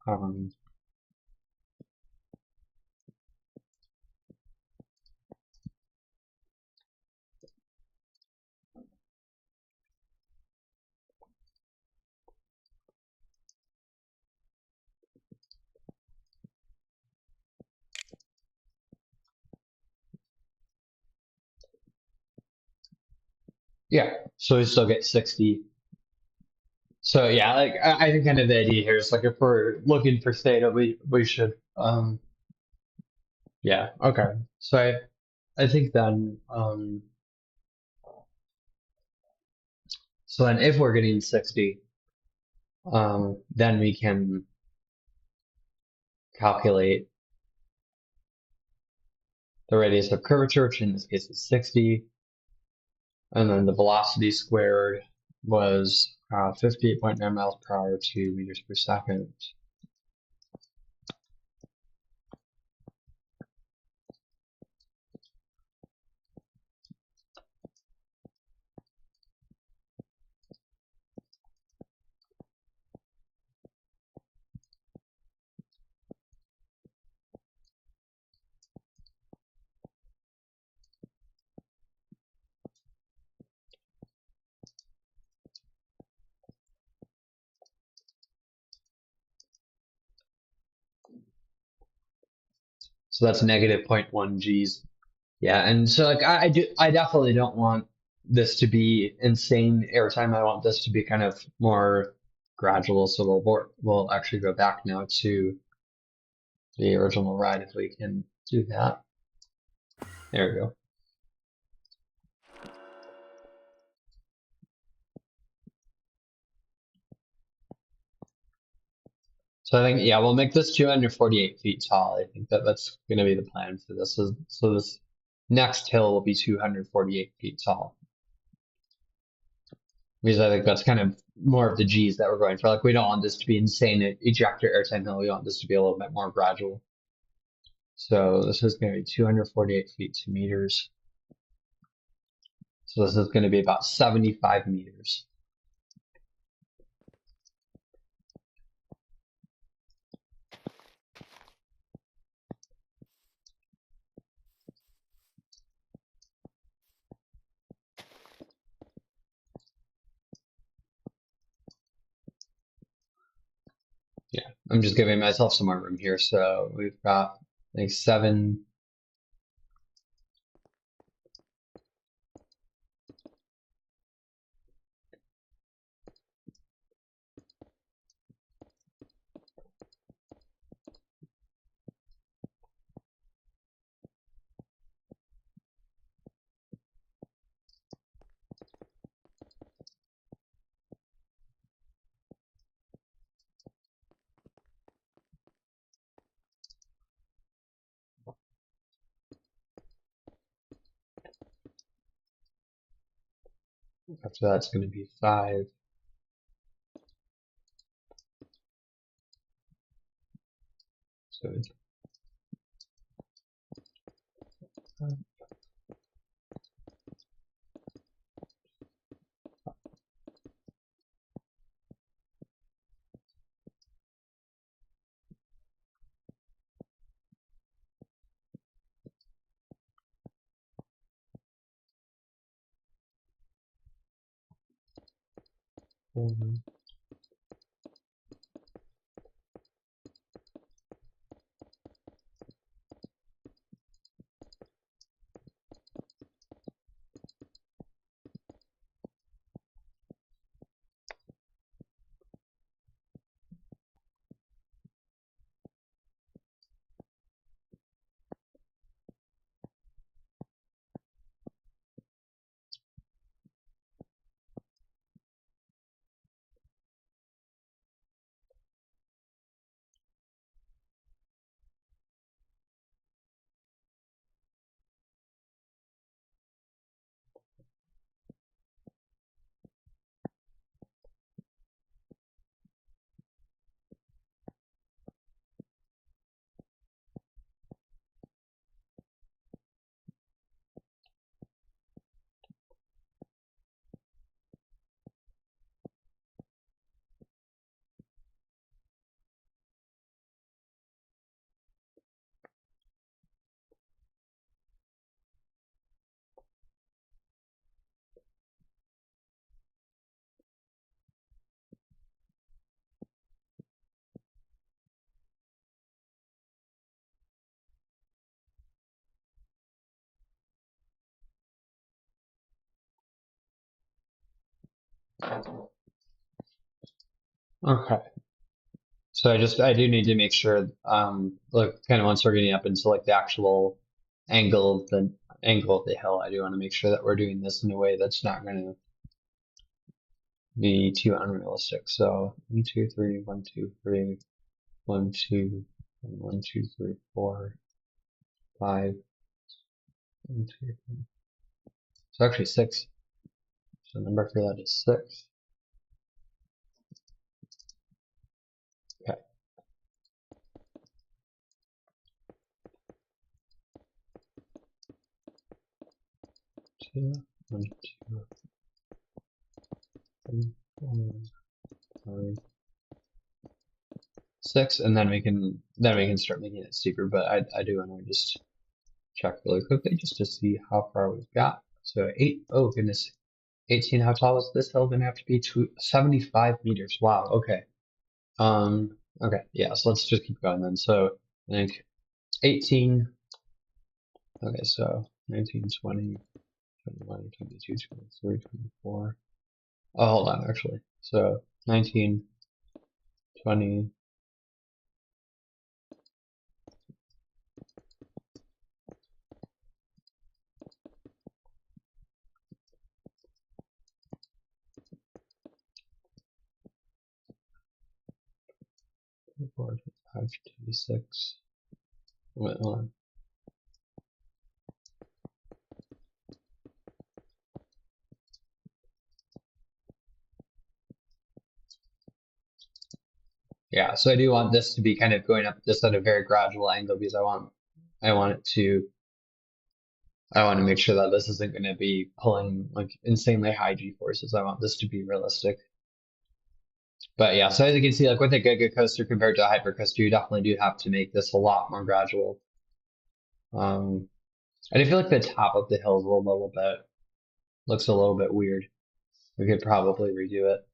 Speaker 1: yeah. So we still get 60. So yeah, like I think kind of the idea here is like if we're looking for theta, we should yeah, okay. So I think then so then if we're getting 60, then we can calculate the radius of curvature, which in this case is 60, and then the velocity squared was 58.9 miles per hour to meters per second. So that's negative zero point 0.1 Gs. Yeah, and so like I definitely don't want this to be insane airtime. I want this to be kind of more gradual. So we'll actually go back now to the original ride if we can do that. There we go. So I think yeah, we'll make this 248 feet tall. I think that's going to be the plan for this. So this next hill will be 248 feet tall. Because I think that's kind of more of the G's that we're going for. Like we don't want this to be insane ejector airtime hill. We want this to be a little bit more gradual. So this is going to be 248 feet to meters. So this is going to be about 75 meters. Yeah, I'm just giving myself some more room here. So we've got like 7. After that, it's going to be 5. So it's 4. Okay. So I do need to make sure, like kind of once we're getting up into like the actual angle of the hill, I do want to make sure that we're doing this in a way that's not going to be too unrealistic. So 1, 2, 3, 1, 2, 3, 1, 2, 1, 2, 3, 4, 5, 1, 2, 3. So actually 6. So the number for that is 6. Okay. 2, 1, 2, 3, 4, 5, 6, and then we can start making it steeper. But I do want to just check really quickly just to see how far we've got. So 8. Oh goodness, 18. How tall is this hill gonna have to be? 75 meters. Wow. Okay. Okay. Yeah. So let's just keep going then. So I think 18. Okay. So 19, 20, 21, 22, 23, 24. Oh, hold on. Actually. So 19, 20. 24, 25, 26. Wait, hold on. Yeah, so I do want this to be kind of going up just at a very gradual angle because I want it to I want to make sure that this isn't going to be pulling like insanely high G forces. I want this to be realistic. But yeah, so as you can see, like with a Giga coaster compared to a Hyper coaster, you definitely do have to make this a lot more gradual. And I feel like the top of the hill is a little bit looks a little bit weird. We could probably redo it,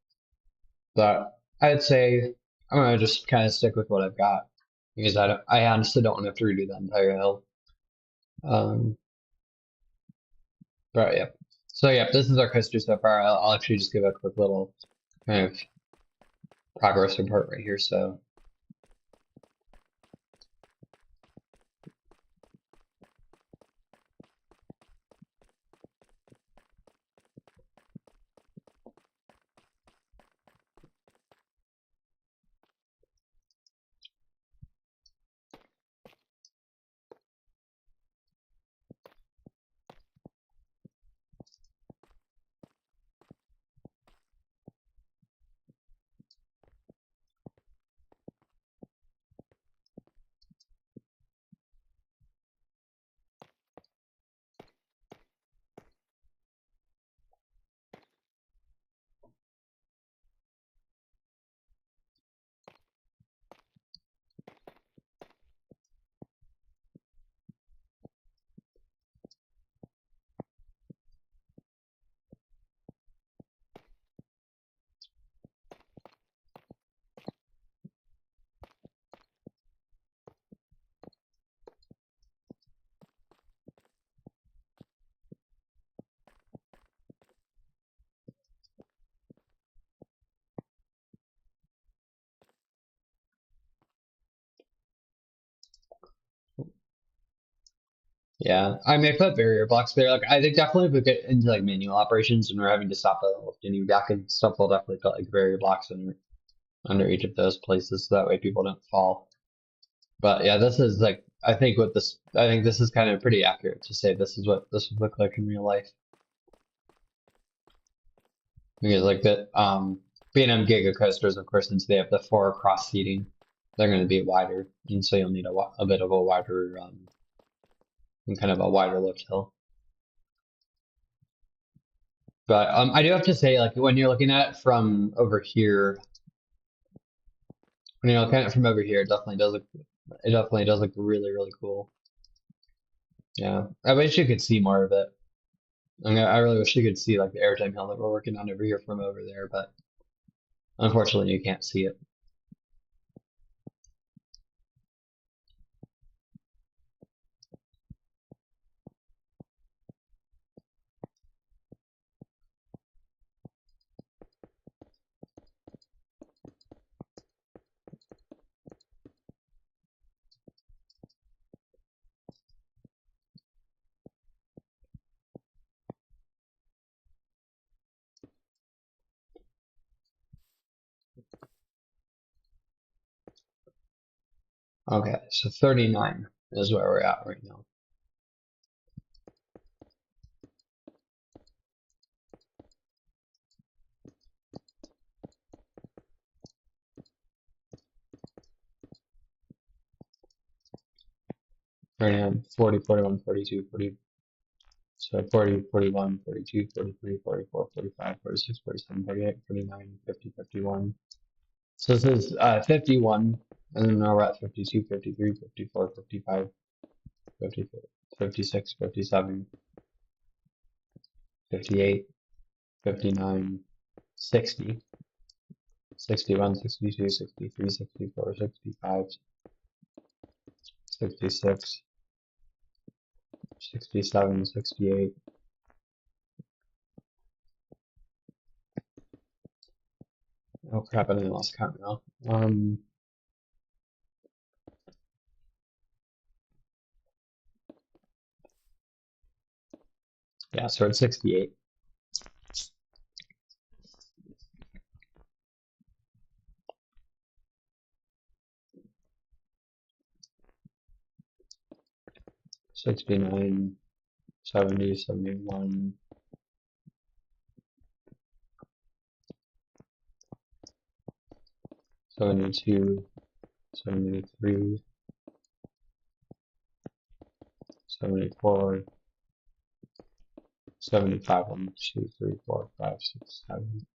Speaker 1: but I'd say I'm gonna just kind of stick with what I've got because I honestly don't want to have to redo the entire hill. Um, but yeah, so yeah, this is our coaster so far. I'll actually just give a quick little kind of progress report right here. So yeah, I may put barrier blocks there. Like I think definitely if we get into like manual operations and we're having to stop the lift and you back and stuff, we'll definitely put like barrier blocks under each of those places so that way people don't fall. But yeah, this is like I think this is kind of pretty accurate to say this is what this would look like in real life. Because like the B&M Giga coasters, of course, since they have the 4 cross seating, they're going to be wider, and so you'll need a bit of a wider and kind of a wider lift hill. But I do have to say, like when you're looking at it from over here, when you're looking at it from over here, it definitely does look really really cool. Yeah, I wish you could see more of it. I really wish you could see like the airtime hill that we're working on over here from over there, but unfortunately you can't see it. Okay, so 39 is where we're at right now. Right now, 40, 41, 42, 40, so 40, 41, 42, 43, 44, 45, 46, 47, 48, 49, 50, 51. So this is 51, and then now we're at 52, 53, 54, 55, 54, 56, 57, 58, 59, 60, 61, 62, 63, 64, 65, 66, 67, 68. Oh crap, I didn't lost count now. Yeah, so it's 68. 69, 70, 71, 72, 73, 74, 75, 1, 2, 3, 4, 5, 6, 7.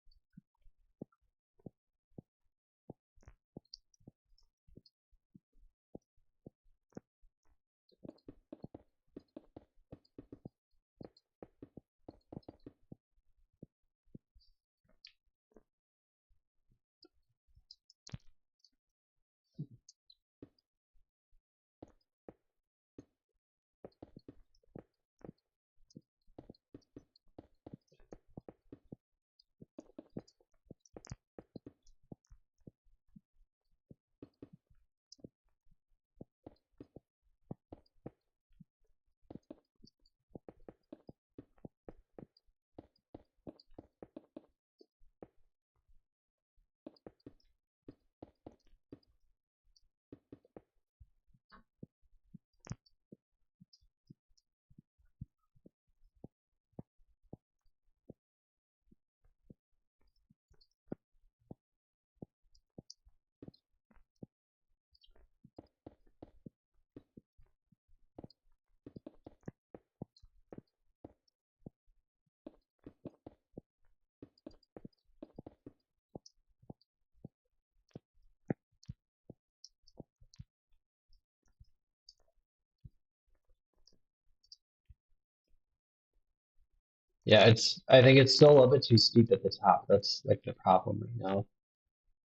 Speaker 1: Yeah, I think it's still a little bit too steep at the top. That's like the problem right now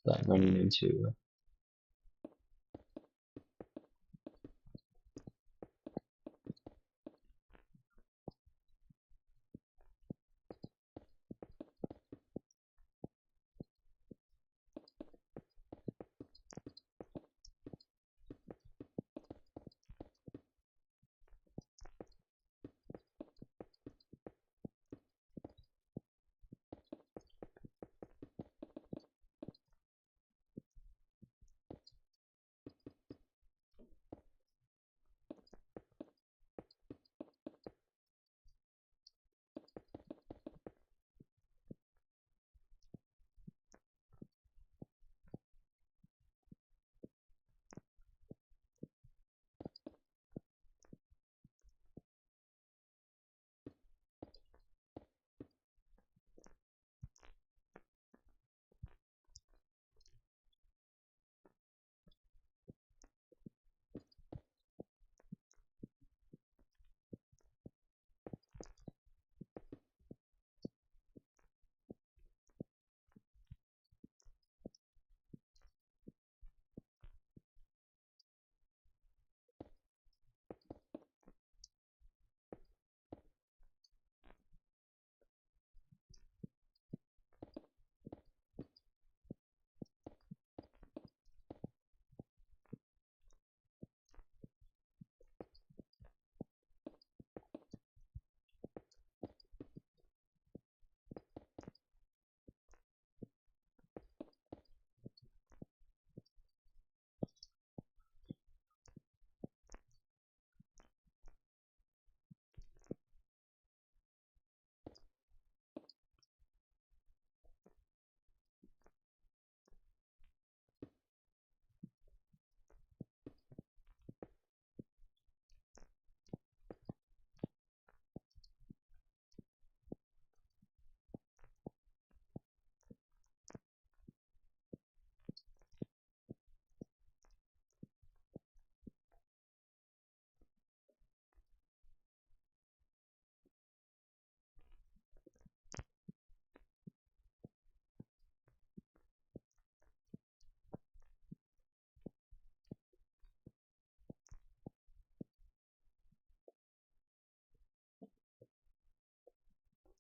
Speaker 1: that I'm running into.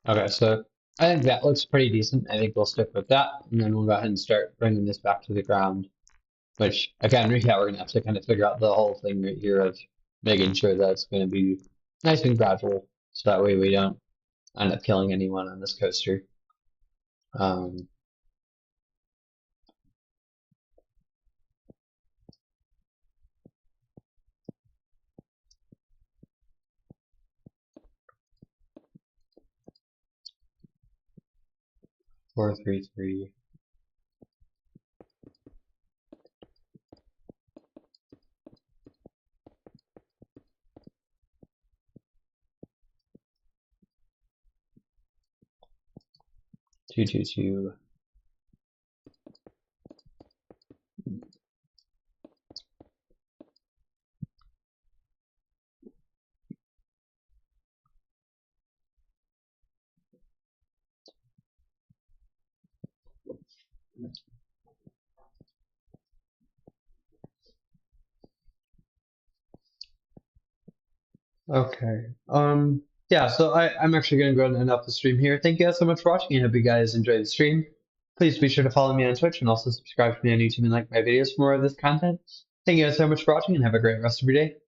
Speaker 1: Okay, so I think that looks pretty decent. I think we'll stick with that, and then we'll go ahead and start bringing this back to the ground. Which again, yeah, we're gonna have to kind of figure out the whole thing right here of making sure that it's going to be nice and gradual, so that way we don't end up killing anyone on this coaster. Um, 433. Two, two, two. Okay. Yeah, so I'm actually going to go ahead and end up the stream here. Thank you guys so much for watching. I hope you guys enjoyed the stream. Please be sure to follow me on Twitch and also subscribe to me on YouTube and like my videos for more of this content. Thank you guys so much for watching and have a great rest of your day.